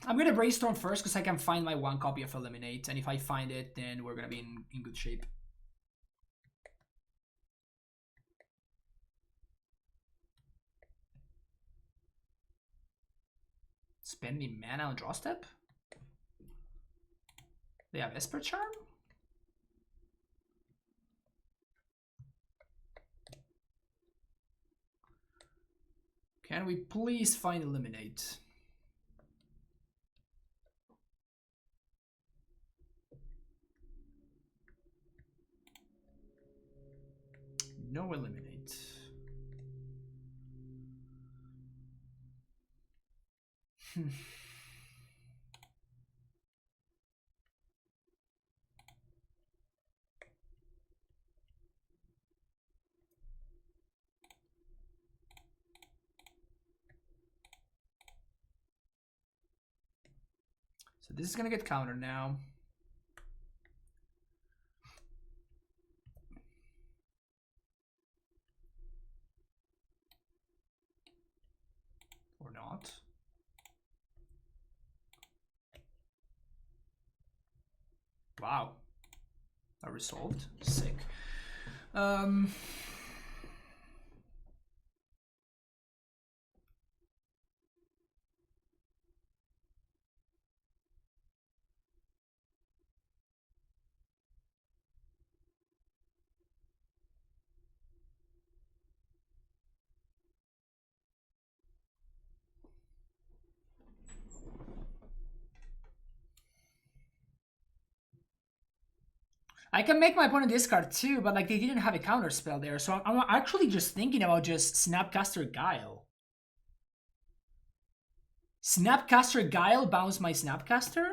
I'm going to brainstorm first because I can find my 1 copy of Eliminate. And if I find it, then we're going to be in good shape. Spending mana on draw step? They have Esper Charm? Can we please find Eliminate? No Eliminate. So this is going to get countered now. Or not. Wow. That resolved. Sick. I can make my opponent discard too, but like they didn't have a counter spell there, so I'm actually just thinking about just Snapcaster Guile. Snapcaster Guile bounce my Snapcaster?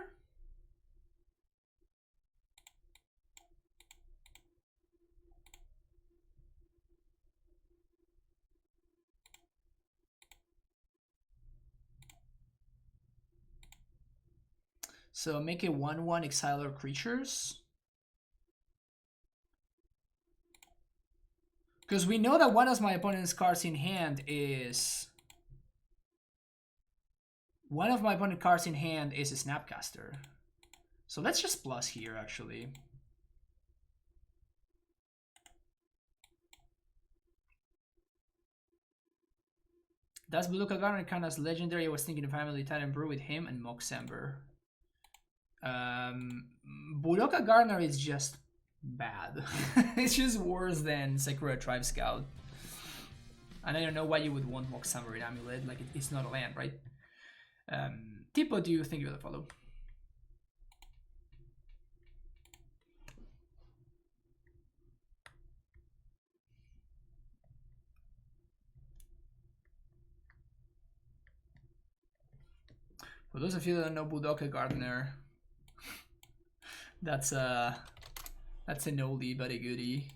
So make a 1/1 exile our creatures. Because we know that one of my opponent's cards in hand is... One of my opponent's cards in hand is a Snapcaster. So let's just plus here, actually. Does Budoka Garner count as legendary? I was thinking of Family Titan Brew with him and Moxember. Budoka Garner is just bad. It's just worse than Sakura Tribe Scout. And I don't know why you would want Moxember in Amulet. Like, it's not a land, right? Tipo, do you think you're the follow? For those of you that don't know Budoka Gardener, that's an oldie but a goodie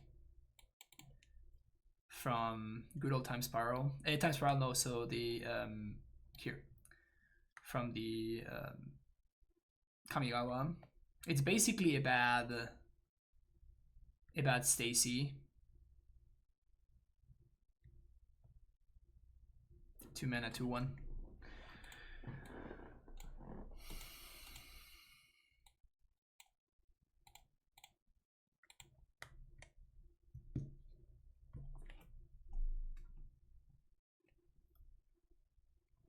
from Good Old Time Spiral. Time Spiral, no, so the here from the Kamigawa. It's basically a bad Stacy. 2 mana, 2/1.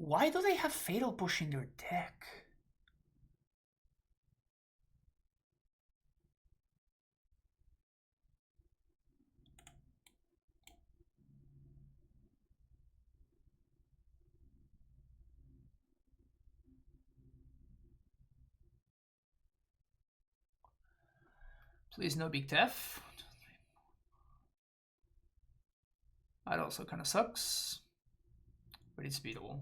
Why do they have Fatal Push in their deck? Please no Big Tef. That also kind of sucks, but it's beatable.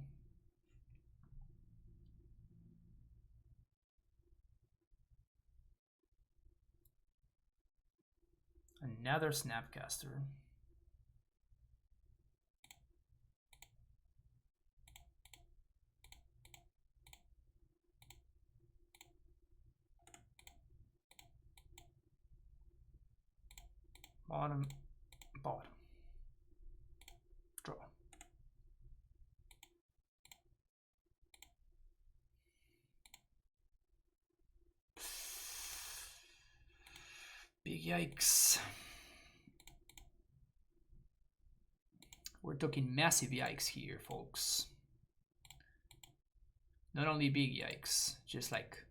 Another Snapcaster. Bottom, bottom. Draw. Big yikes. We're talking massive yikes here, folks. Not only big yikes, just like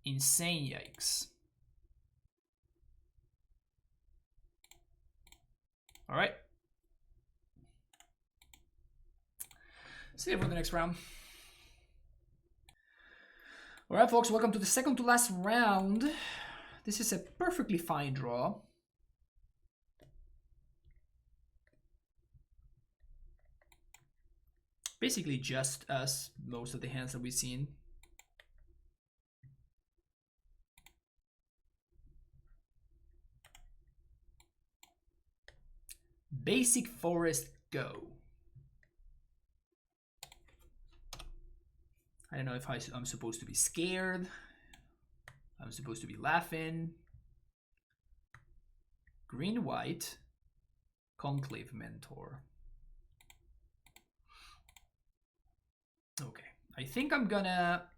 insane yikes. All right. See you for the next round. All right, folks, welcome to the second to last round. This is a perfectly fine draw. Basically just as most of the hands that we've seen. Basic Forest, go. I don't know if I'm supposed to be scared. I'm supposed to be laughing. Green, white, Conclave Mentor. Okay, I think I'm gonna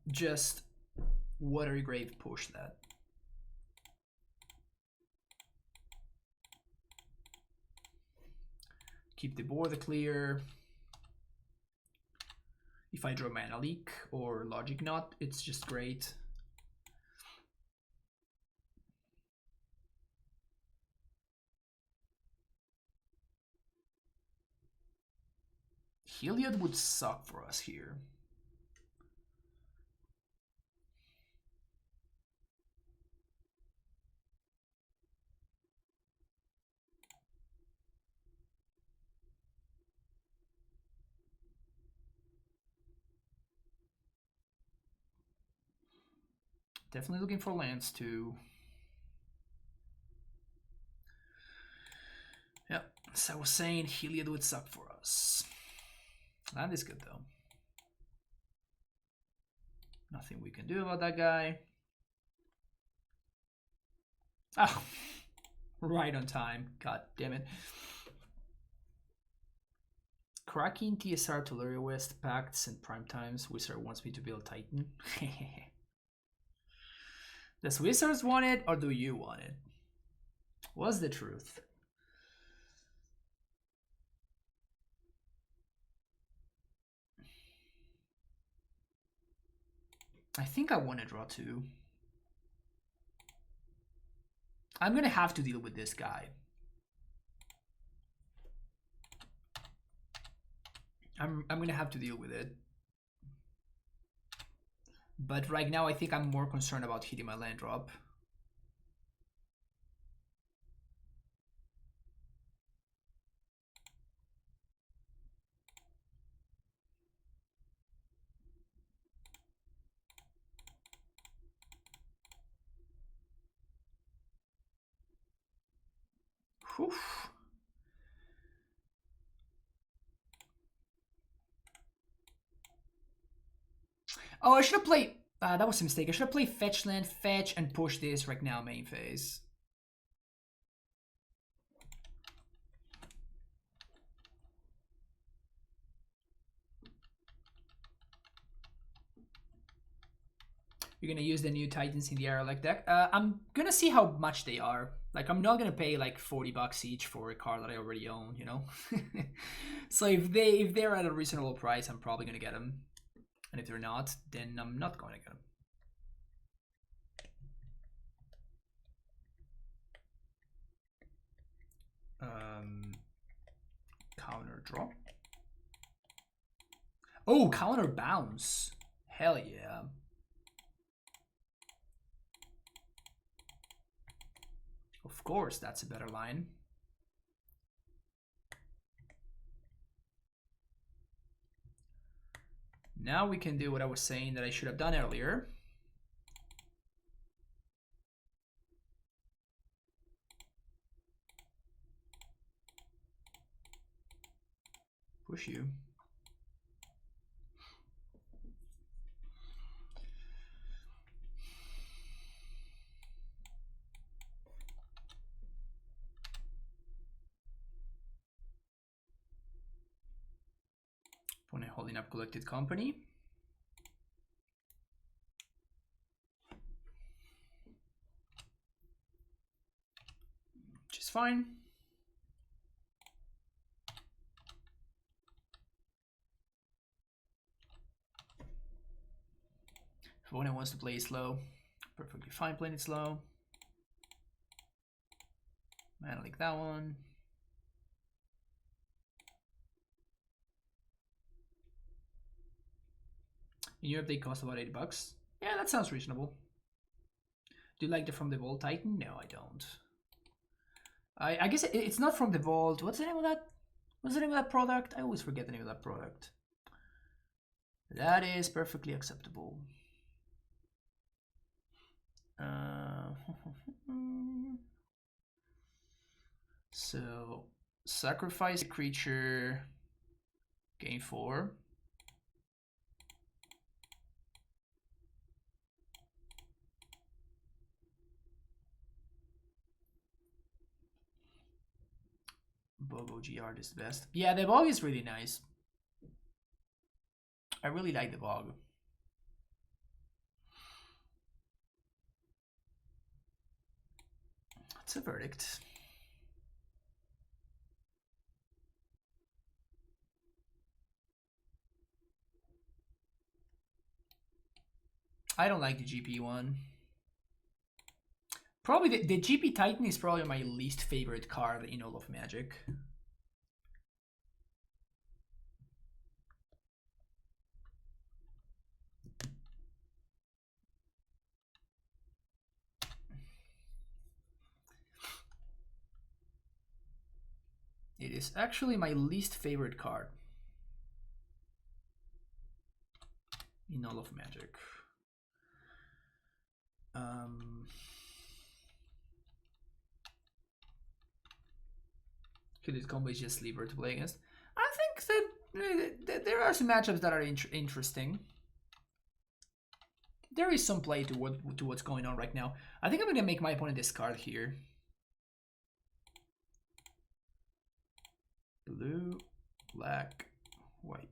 just Watery Grave push that. Keep the board clear. If I draw Mana Leak or Logic Knot, it's just great. Heliod would suck for us here. Definitely looking for lands too. Yeah, as I was saying, Heliod would suck for us. Land is good though. Nothing we can do about that guy. Oh, right on time. God damn it. Cracking TSR to Lurrus West, Pacts, and Prime Times. Wizard wants me to build Titan. Does Wizards want it or do you want it? What's the truth? I think I want to draw 2. I'm gonna have to deal with this guy. I'm gonna have to deal with it. But right now I think I'm more concerned about hitting my land drop. Whew. Oh, I should have played... that was a mistake. I should have played fetch land, fetch, and push this right now main phase. You're gonna use the new Titans in the Aerolect deck. I'm gonna see how much they are. Like, I'm not gonna pay like $40 each for a card that I already own, you know? So if they're at a reasonable price, I'm probably gonna get them. And if they're not, then I'm not going to get them. Counter draw. Oh, counter bounce. Hell yeah. Of course, that's a better line. Now we can do what I was saying that I should have done earlier. Push you. Opponent holding up collected company. Which is fine. If opponent wants to play slow, perfectly fine playing it slow. I like that one. In Europe, they cost about $80. Yeah, that sounds reasonable. Do you like the From the Vault Titan? No, I don't. I guess it's not From the Vault. What's the name of that? What's the name of that product? I always forget the name of that product. That is perfectly acceptable. So, sacrifice a creature, gain 4. Bogo GR is the best. Yeah, the Bog is really nice. I really like the Bog. It's a verdict. I don't like the GP one. Probably the GP Titan is probably my least favorite card in all of Magic. It is actually my least favorite card in all of Magic. Could this combo is just sleeper to play against? I think that there are some matchups that are interesting. there is some play to what's going on right now. I think I'm gonna make my opponent discard here. Blue, black, white.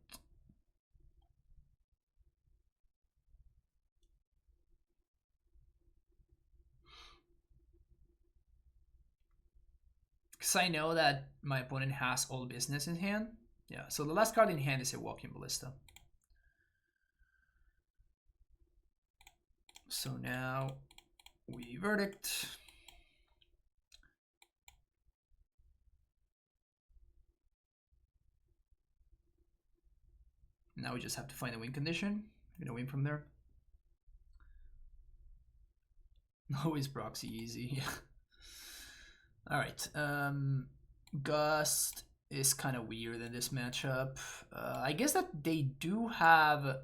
Because I know that my opponent has all business in hand. Yeah, so the last card in hand is a Walking Ballista. So now we verdict. Now we just have to find a win condition. We're gonna win from there. Always proxy easy. Alright, Gust is kind of weird in this matchup. I guess that they do have...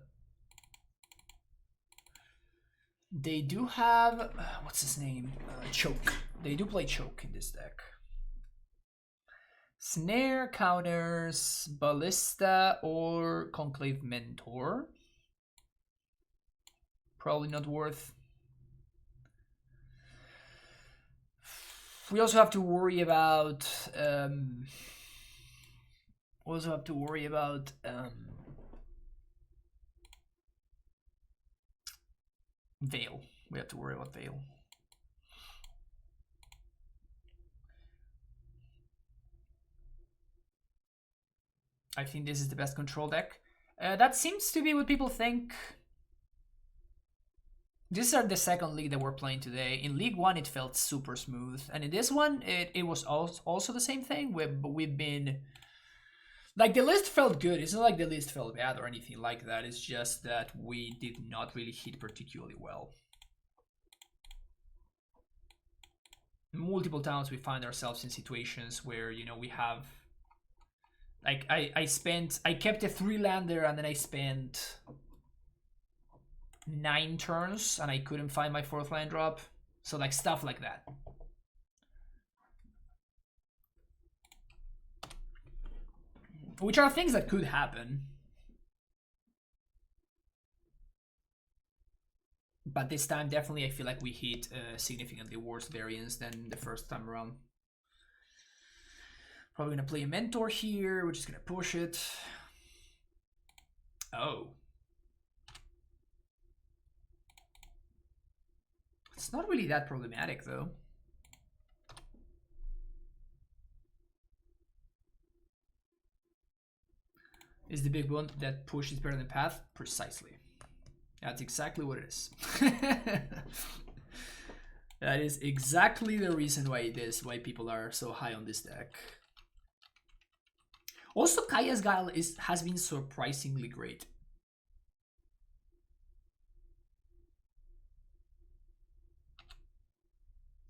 what's his name? Choke. They do play Choke in this deck. Snare counters Ballista or Conclave Mentor. Probably not worth. We also have to worry about Veil. We have to worry about Veil. I think this is the best control deck. That seems to be what people think. These are the second league that we're playing today. In League 1, it felt super smooth. And in this one, it was also the same thing. We've been... Like, the list felt good. It's not like the list felt bad or anything like that. It's just that we did not really hit particularly well. Multiple times we find ourselves in situations where, you know, we have... Like, I kept a 3-lander and then I spent 9 turns and I couldn't find my 4th land drop. So, like, stuff like that. Which are things that could happen. But this time, definitely, I feel like we hit significantly worse variance than the first time around. Probably going to play a Mentor here. We're just going to push it. Oh. It's not really that problematic, though. Is the big one that push is better than path? Precisely. That's exactly what it is. That is exactly the reason why it is, why people are so high on this deck. Also, Kaya's Guile has been surprisingly great.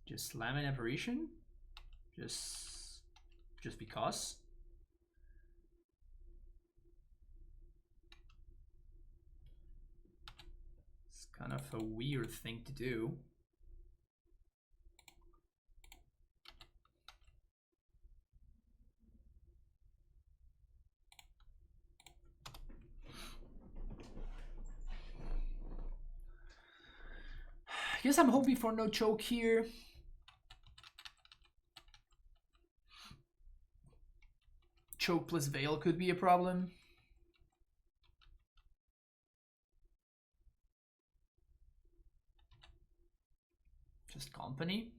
Just slam an apparition? Just because? It's kind of a weird thing to do. I guess I'm hoping for no choke here. Choke plus Veil could be a problem. Just company.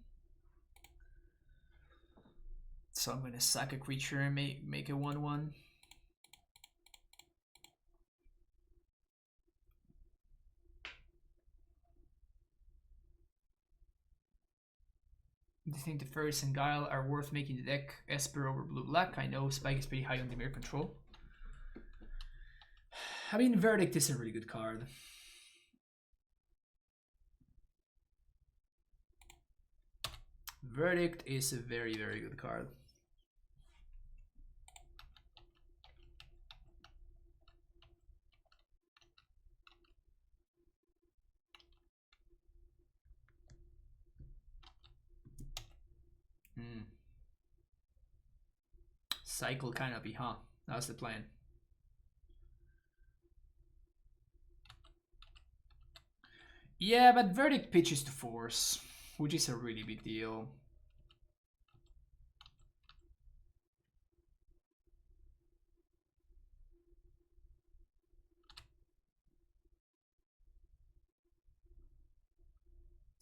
So I'm gonna sack a creature and make a 1/1. Do you think the Fairies and Guile are worth making the deck Esper over blue-black? I know Spike is pretty high on the mirror control. I mean, Verdict is a really good card. Verdict is a very, very good card. Cycle Canopy, huh? That's the plan. Yeah, but Verdict pitches to Force, which is a really big deal.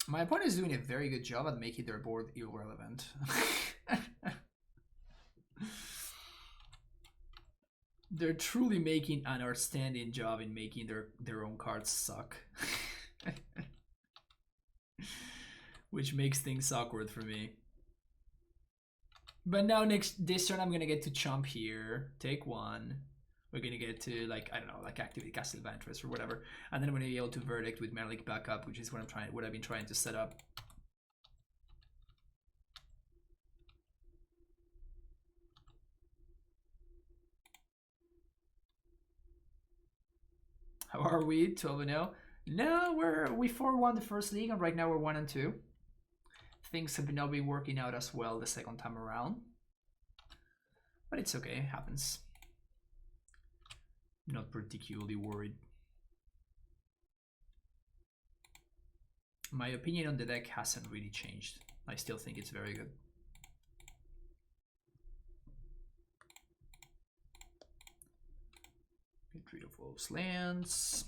My opponent is doing a very good job at making their board irrelevant. They're truly making an outstanding job in making their own cards suck. Which makes things awkward for me. But now this turn I'm gonna get to chomp here, take one. We're gonna get to like, I don't know, like activate Castle Vantress or whatever. And then I'm gonna be able to Verdict with Menelik backup, which is what I've been trying to set up. How are we? 12-0? No, we 4-1 the first league, and right now we're 1-2. Things have not been working out as well the second time around. But it's okay, it happens. Not particularly worried. My opinion on the deck hasn't really changed. I still think it's very good. Get rid of those lands.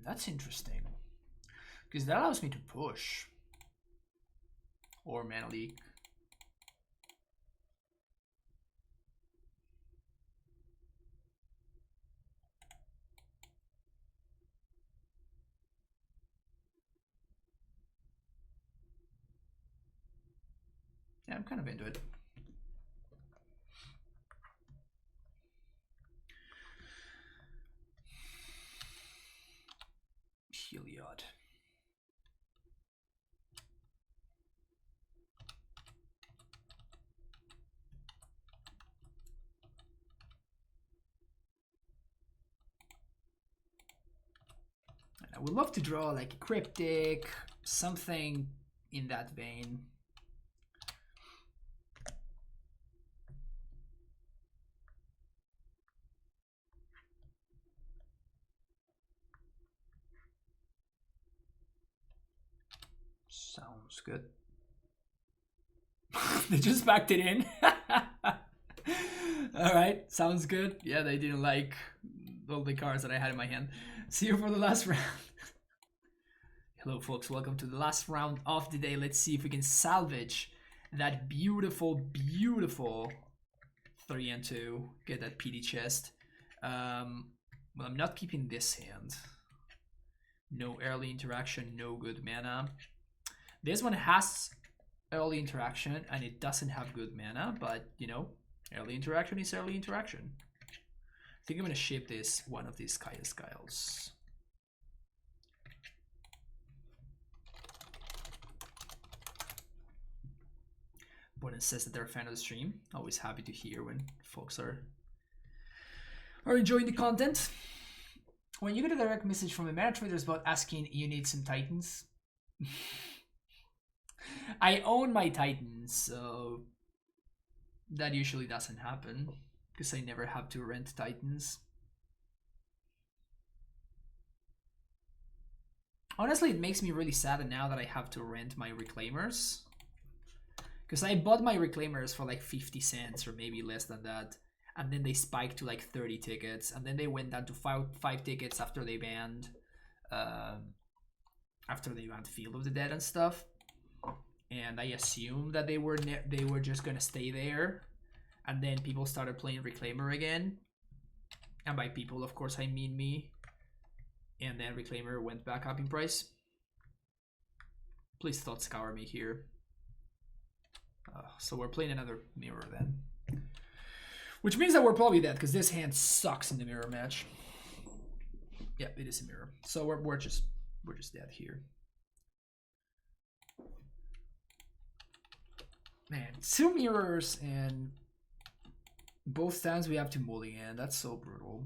That's interesting. Because that allows me to push. Or mana leak. Yeah, I'm kind of into it. Heliod. I would love to draw like a cryptic, something in that vein. Sounds good. They just backed it in. Alright, sounds good. Yeah, they didn't like all the cards that I had in my hand. See you for the last round. Hello folks, welcome to the last round of the day. Let's see if we can salvage that beautiful, beautiful 3-2. Get that PD chest. Well, I'm not keeping this hand. No early interaction, no good mana. This one has early interaction and it doesn't have good mana, but you know, early interaction is early interaction. I think I'm gonna ship this one of these Kaya Skiles. Bonin says that they're a fan of the stream. Always happy to hear when folks are enjoying the content. When you get a direct message from a mana trader's bot asking you need some Titans, I own my Titans, so that usually doesn't happen because I never have to rent Titans. Honestly, it makes me really sad now that I have to rent my Reclaimers. Because I bought my Reclaimers for like 50 cents or maybe less than that. And then they spiked to like 30 tickets. And then they went down to 5 tickets after they banned Field of the Dead and stuff. And I assumed that they were just gonna stay there. And then people started playing Reclaimer again. And by people, of course, I mean me. And then Reclaimer went back up in price. Please thought scour me here. So we're playing another mirror then. Which means that we're probably dead, because this hand sucks in the mirror match. Yeah, it is a mirror. So we're just dead here. Man, 2 mirrors and both times we have to mulligan. That's so brutal.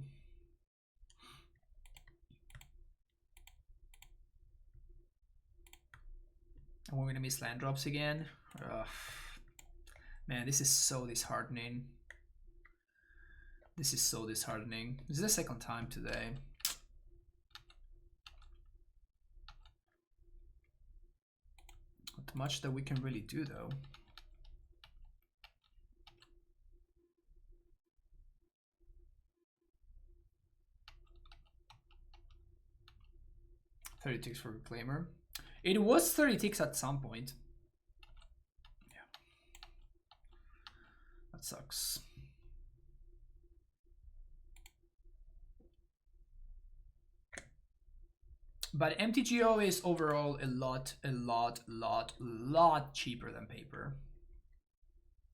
And we're gonna miss land drops again. Ugh. Man, this is so disheartening. This is so disheartening. This is the second time today. Not much that we can really do though. $30 ticks for Reclaimer. It was 30 ticks at some point. Yeah. That sucks. But MTGO is overall a lot cheaper than paper.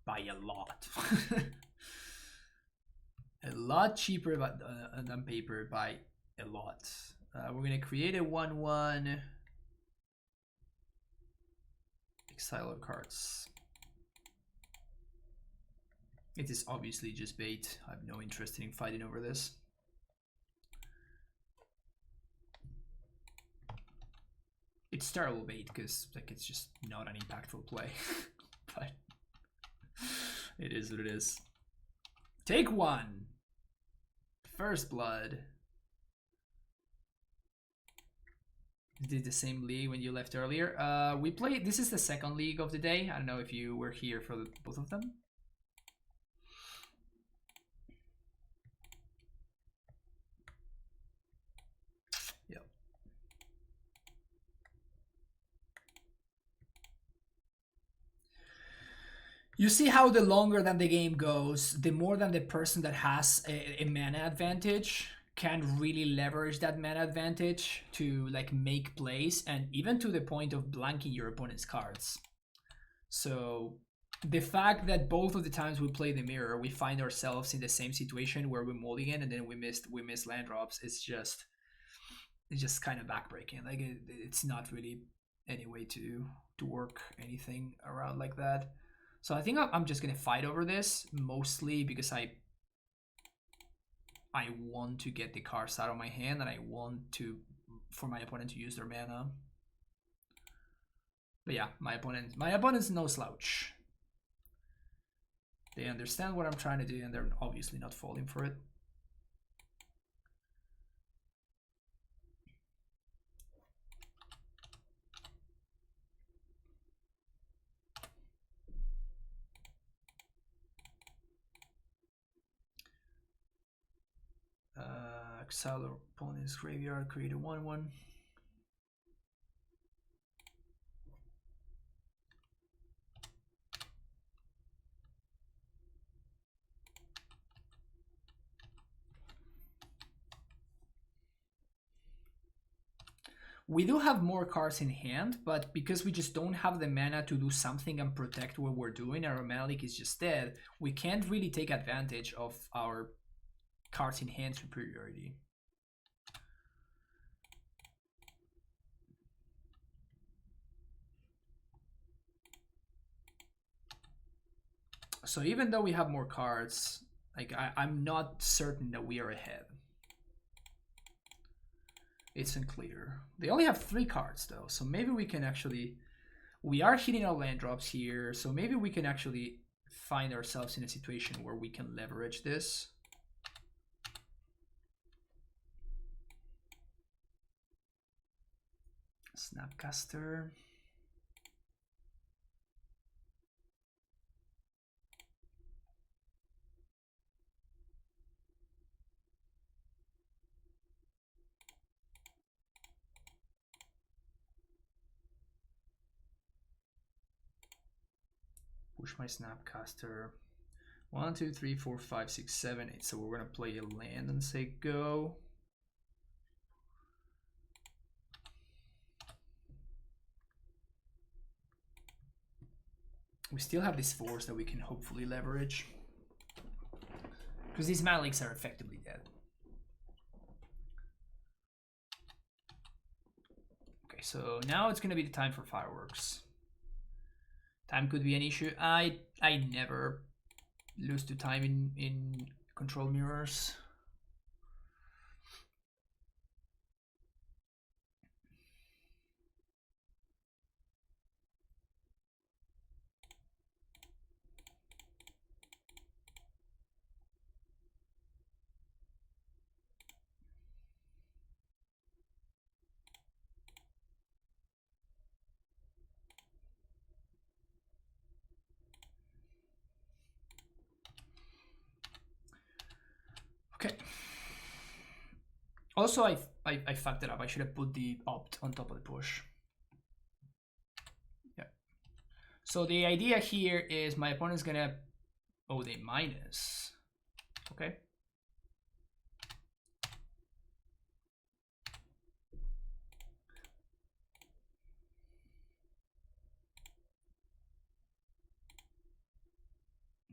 By a lot. A lot cheaper than paper by a lot. We're gonna create a 1/1 exile of cards. It is obviously just bait. I have no interest in fighting over this. It's terrible bait because like it's just not an impactful play. But it is what it is. Take one. First blood. Did the same league when you left earlier. We played. This is the second league of the day. I don't know if you were here for both of them. Yep. You see how the longer than the game goes, the more than the person that has a mana advantage can really leverage that mana advantage to like make plays, and even to the point of blanking your opponent's cards. So the fact that both of the times we play the mirror, we find ourselves in the same situation where we mulligan and then we miss land drops. It's just kind of backbreaking. Like it's not really any way to work anything around like that. So I think I'm just gonna fight over this, mostly because I want to get the cards out of my hand and I want for my opponent to use their mana. But yeah, my opponent's no slouch. They understand what I'm trying to do and they're obviously not falling for it. Exile opponent's graveyard, create a 1/1. We do have more cards in hand, but because we just don't have the mana to do something and protect what we're doing, our mana leak is just dead, we can't really take advantage of our cards in hand superiority. So even though we have more cards, like I'm not certain that we are ahead. It's unclear. They only have 3 cards though, so maybe we can actually... We are hitting our land drops here, so maybe we can actually find ourselves in a situation where we can leverage this. Snapcaster. Push my Snapcaster. 1, 2, 3, 4, 5, 6, 7, 8. So we're gonna play a land and say go. We still have this force that we can hopefully leverage, because these mana leaks are effectively dead. Okay, so now it's gonna be the time for fireworks. Time could be an issue. I never lose to time in control mirrors. Also, I fucked it up. I should have put the opt on top of the push. Yeah. So the idea here is my opponent's gonna... Oh, they minus. Okay.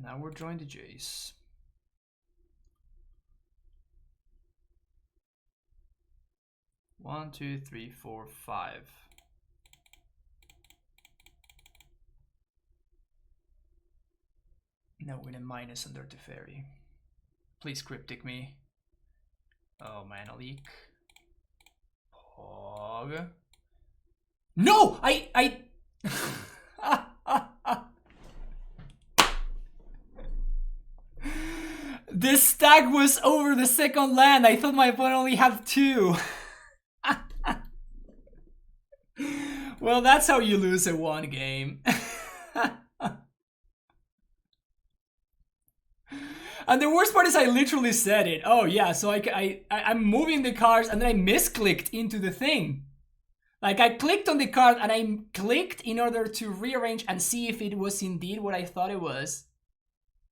Now we're drawing the Jace. One, two, three, four, five. Now we're gonna minus under the fairy. Please cryptic me. Oh man, a leak. Pog. No! I This stack was over the second land. I thought my opponent only had 2. Well, that's how you lose a 1 game. And the worst part is I literally said it. Oh yeah, so I'm moving the cards and then I misclicked into the thing. Like I clicked on the card and I clicked in order to rearrange and see if it was indeed what I thought it was.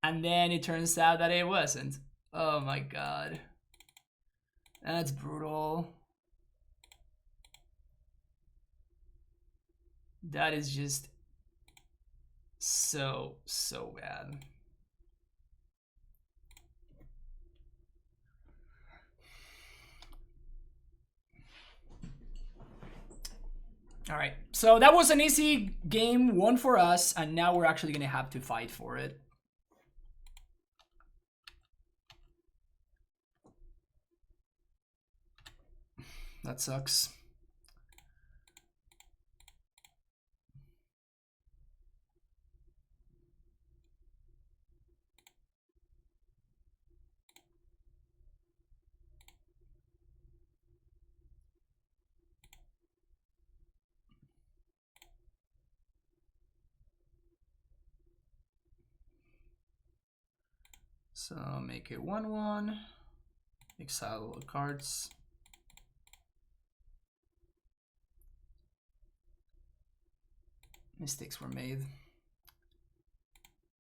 And then it turns out that it wasn't. Oh my god. That's brutal. That is just so bad. All right, so that was an easy game, 1 for us, and now we're actually gonna have to fight for it. That sucks. So make it 1/1. Exile all the cards. Mistakes were made.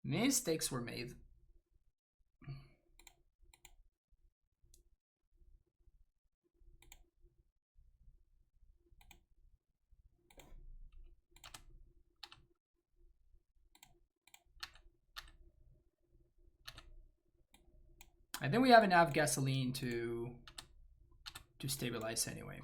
Mistakes were made. I think we have enough gasoline to stabilize anyway.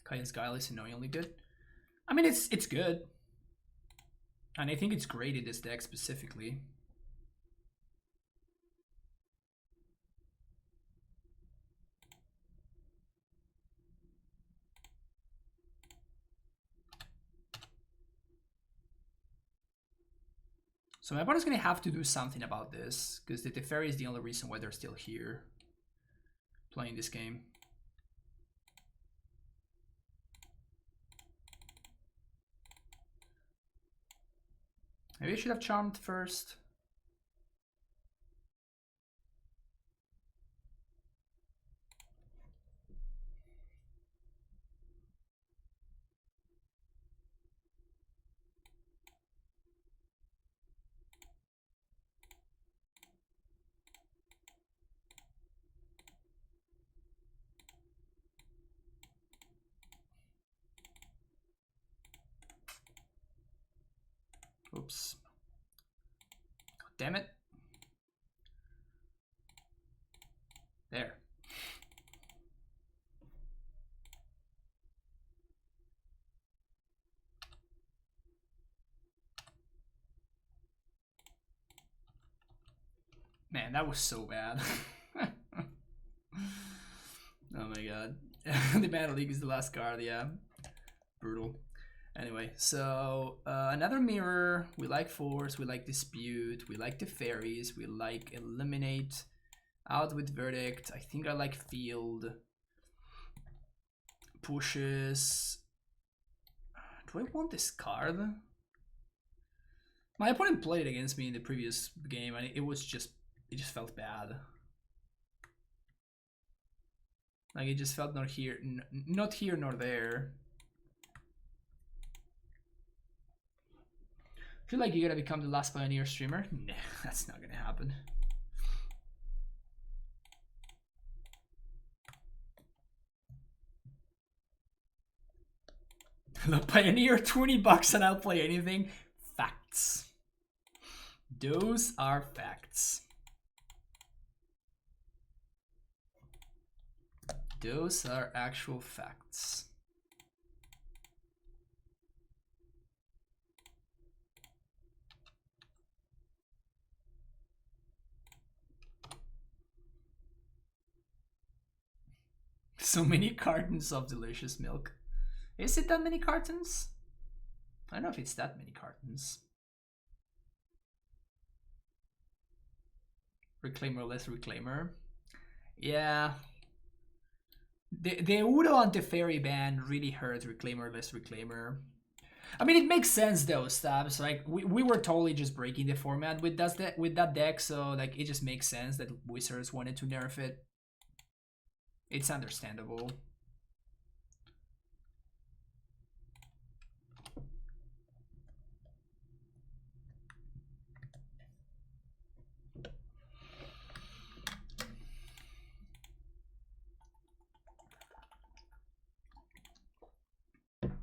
Kaya's Guile is annoyingly good. I mean, it's good. And I think it's great in this deck specifically. So my opponent's going to have to do something about this, because the Teferi is the only reason why they're still here playing this game. Maybe I should have Charmed first. Oops. Damn it. There. Man, that was so bad. Oh my god. The Battle League is the last card, yeah. Brutal. Anyway, so another mirror. We like Force, we like Dispute, we like the Fairies, we like Eliminate. Out with Verdict. I think I like Field. Pushes. Do I want this card? My opponent played against me in the previous game and it just felt bad. Like it just felt not here nor there. Feel like you're gonna become the last Pioneer streamer? Nah, that's not gonna happen. The Pioneer, 20 bucks and I'll play anything. Facts. Those are facts. Those are actual facts. So many cartons of delicious milk. Is it that many cartons? I don't know if it's that many cartons. Reclaimer, less Reclaimer. Yeah. The Udo anti-fairy ban really hurt Reclaimer, less Reclaimer. I mean, it makes sense though, Stabs. Like we were totally just breaking the format with that deck, so like it just makes sense that Wizards wanted to nerf it. It's understandable.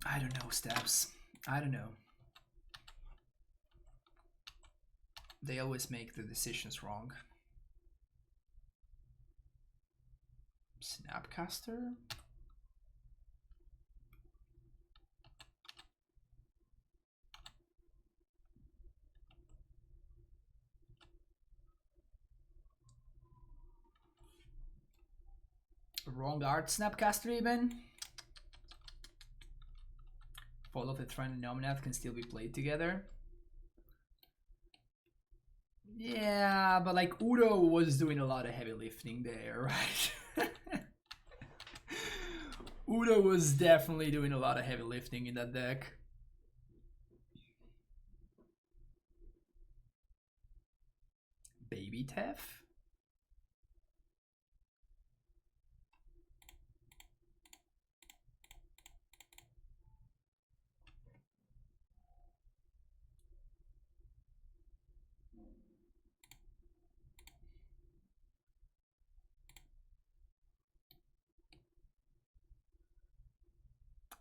I don't know, Stabs. I don't know. They always make the decisions wrong. Snapcaster? Wrong art Snapcaster even? Fall of the Trine and Nominath can still be played together. Yeah, but like Udo was doing a lot of heavy lifting there, right? Udo was definitely doing a lot of heavy lifting in that deck. Baby Tef?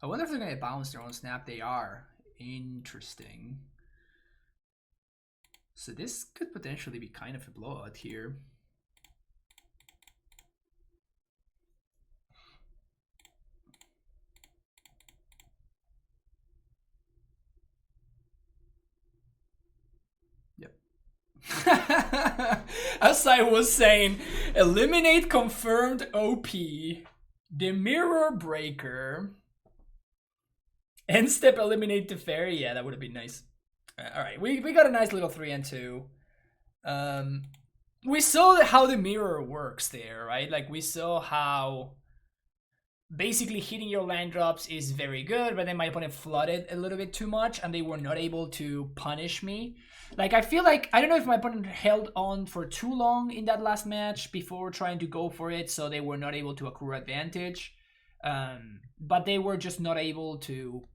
I wonder if they're going to bounce their own snap. They are. Interesting. So this could potentially be kind of a blowout here. Yep. As I was saying, eliminate confirmed OP. The Mirror Breaker. End step eliminate the fairy. Yeah, that would have been nice. All right, we got a nice little 3 and 2. We saw how the mirror works there, right? Like we saw how basically hitting your land drops is very good, but then my opponent flooded a little bit too much and they were not able to punish me. Like I feel like, I don't know if my opponent held on for too long in that last match before trying to go for it, so they were not able to accrue advantage. But they were just not able to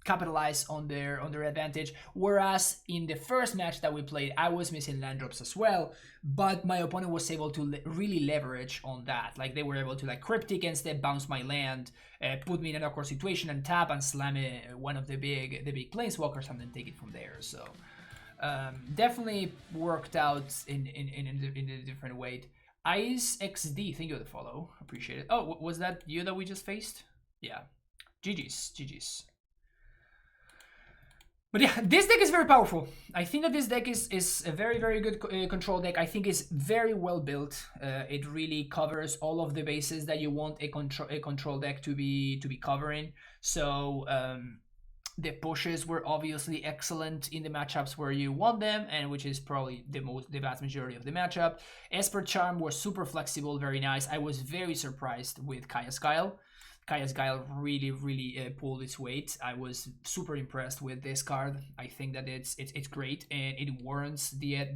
capitalize on their advantage, whereas in the first match that we played I was missing land drops as well, but my opponent was able to really leverage on that. Like they were able to like cryptic instead, bounce my land, put me in an awkward situation and tap and slam one of the big planeswalkers and then take it from there. So definitely worked out in a different way. Ice XD, thank you for the follow, appreciate it. Oh, was that you that we just faced? Yeah. GG's. But yeah, this deck is very powerful. I think that this deck is a very, very good control deck. I think it's very well built. It really covers all of the bases that you want a control deck to be covering. So The pushes were obviously excellent in the matchups where you want them, and which is probably the vast majority of the matchup. Esper Charm was super flexible, very nice. I was very surprised with Kaya's Guile. Kaya's Guile really pulled its weight. I was super impressed with this card. I think that it's great and it warrants the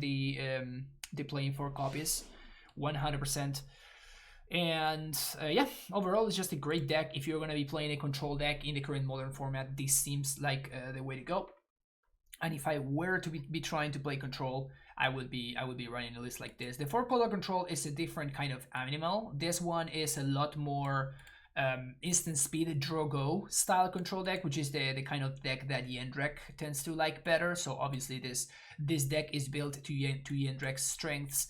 playing for copies, 100%. And yeah, overall it's just a great deck. If you're going to be playing a control deck in the current modern format, this seems like the way to go. And if I were to be trying to play control, I would be running a list like this. The 4-color control is a different kind of animal. This one is a lot more instant speed draw go style control deck, which is the kind of deck that Yendrek tends to like better. So obviously this deck is built to Yendrek's strengths.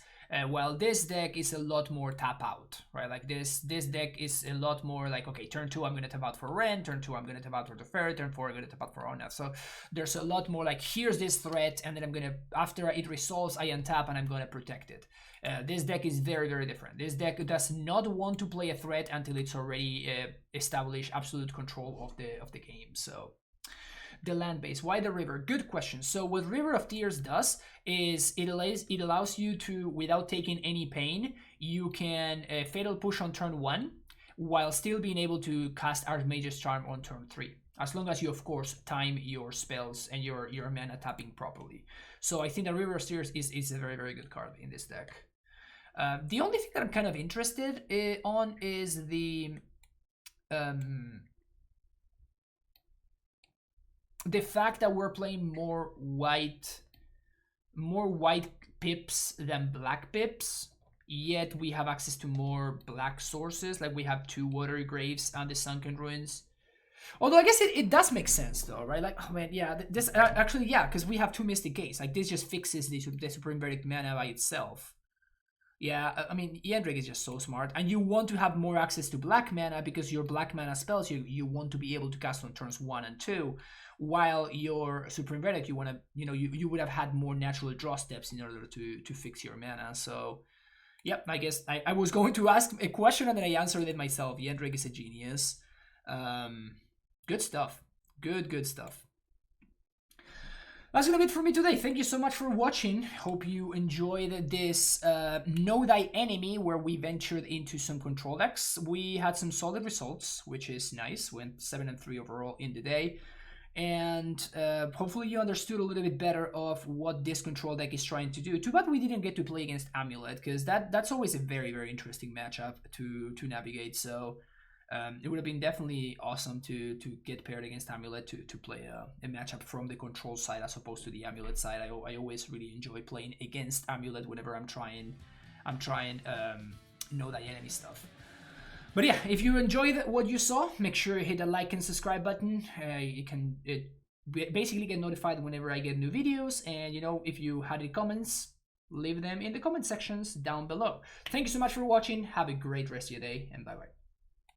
While this deck is a lot more tap out, right? Like this deck is a lot more like, okay, turn 2 I'm going to tap out for Ren, turn 2 I'm going to tap out for the Fairy, turn 4 I'm going to tap out for Ona. So there's a lot more like, here's this threat, and then I'm going to, after it resolves, I untap and I'm going to protect it. This deck is very different. This deck does not want to play a threat until it's already established absolute control of the game. So the land base, why the river? Good question. So what River of Tears does is it allows you to, without taking any pain, you can fatal push on turn 1 while still being able to cast Archmage's Charm on turn 3, as long as you of course time your spells and your mana tapping properly. So I think that River of Tears is a very good card in this deck. The only thing that I'm kind of interested on is the fact that we're playing more white pips than black pips, yet we have access to more black sources. Like we have 2 Watery Graves and the Sunken Ruins. Although I guess it does make sense though, right? Like, oh man, yeah, this actually, yeah, because we have 2 Mystic Gates. Like this just fixes the Supreme Verdict mana by itself. Yeah, I mean, Yendrek is just so smart, and you want to have more access to black mana because your black mana spells you want to be able to cast on turns 1 and 2, while your Supreme Verdict you want to, you would have had more natural draw steps in order to fix your mana. So, yep, I guess I was going to ask a question and then I answered it myself. Yendrek is a genius. Good stuff. Good stuff. That's gonna be it for me today. Thank you so much for watching. Hope you enjoyed this Know Thy Enemy, where we ventured into some control decks. We had some solid results, which is nice. Went 7-3 overall in the day. And hopefully you understood a little bit better of what this control deck is trying to do. Too bad we didn't get to play against Amulet, because that's always a very interesting matchup to navigate. So it would have been definitely awesome to get paired against Amulet to play a matchup from the control side as opposed to the Amulet side. I always really enjoy playing against Amulet whenever I'm trying Know Thy Enemy stuff. But yeah, if you enjoyed what you saw, make sure you hit the like and subscribe button. You can basically get notified whenever I get new videos. And if you had any comments, leave them in the comment sections down below. Thank you so much for watching. Have a great rest of your day, and bye bye.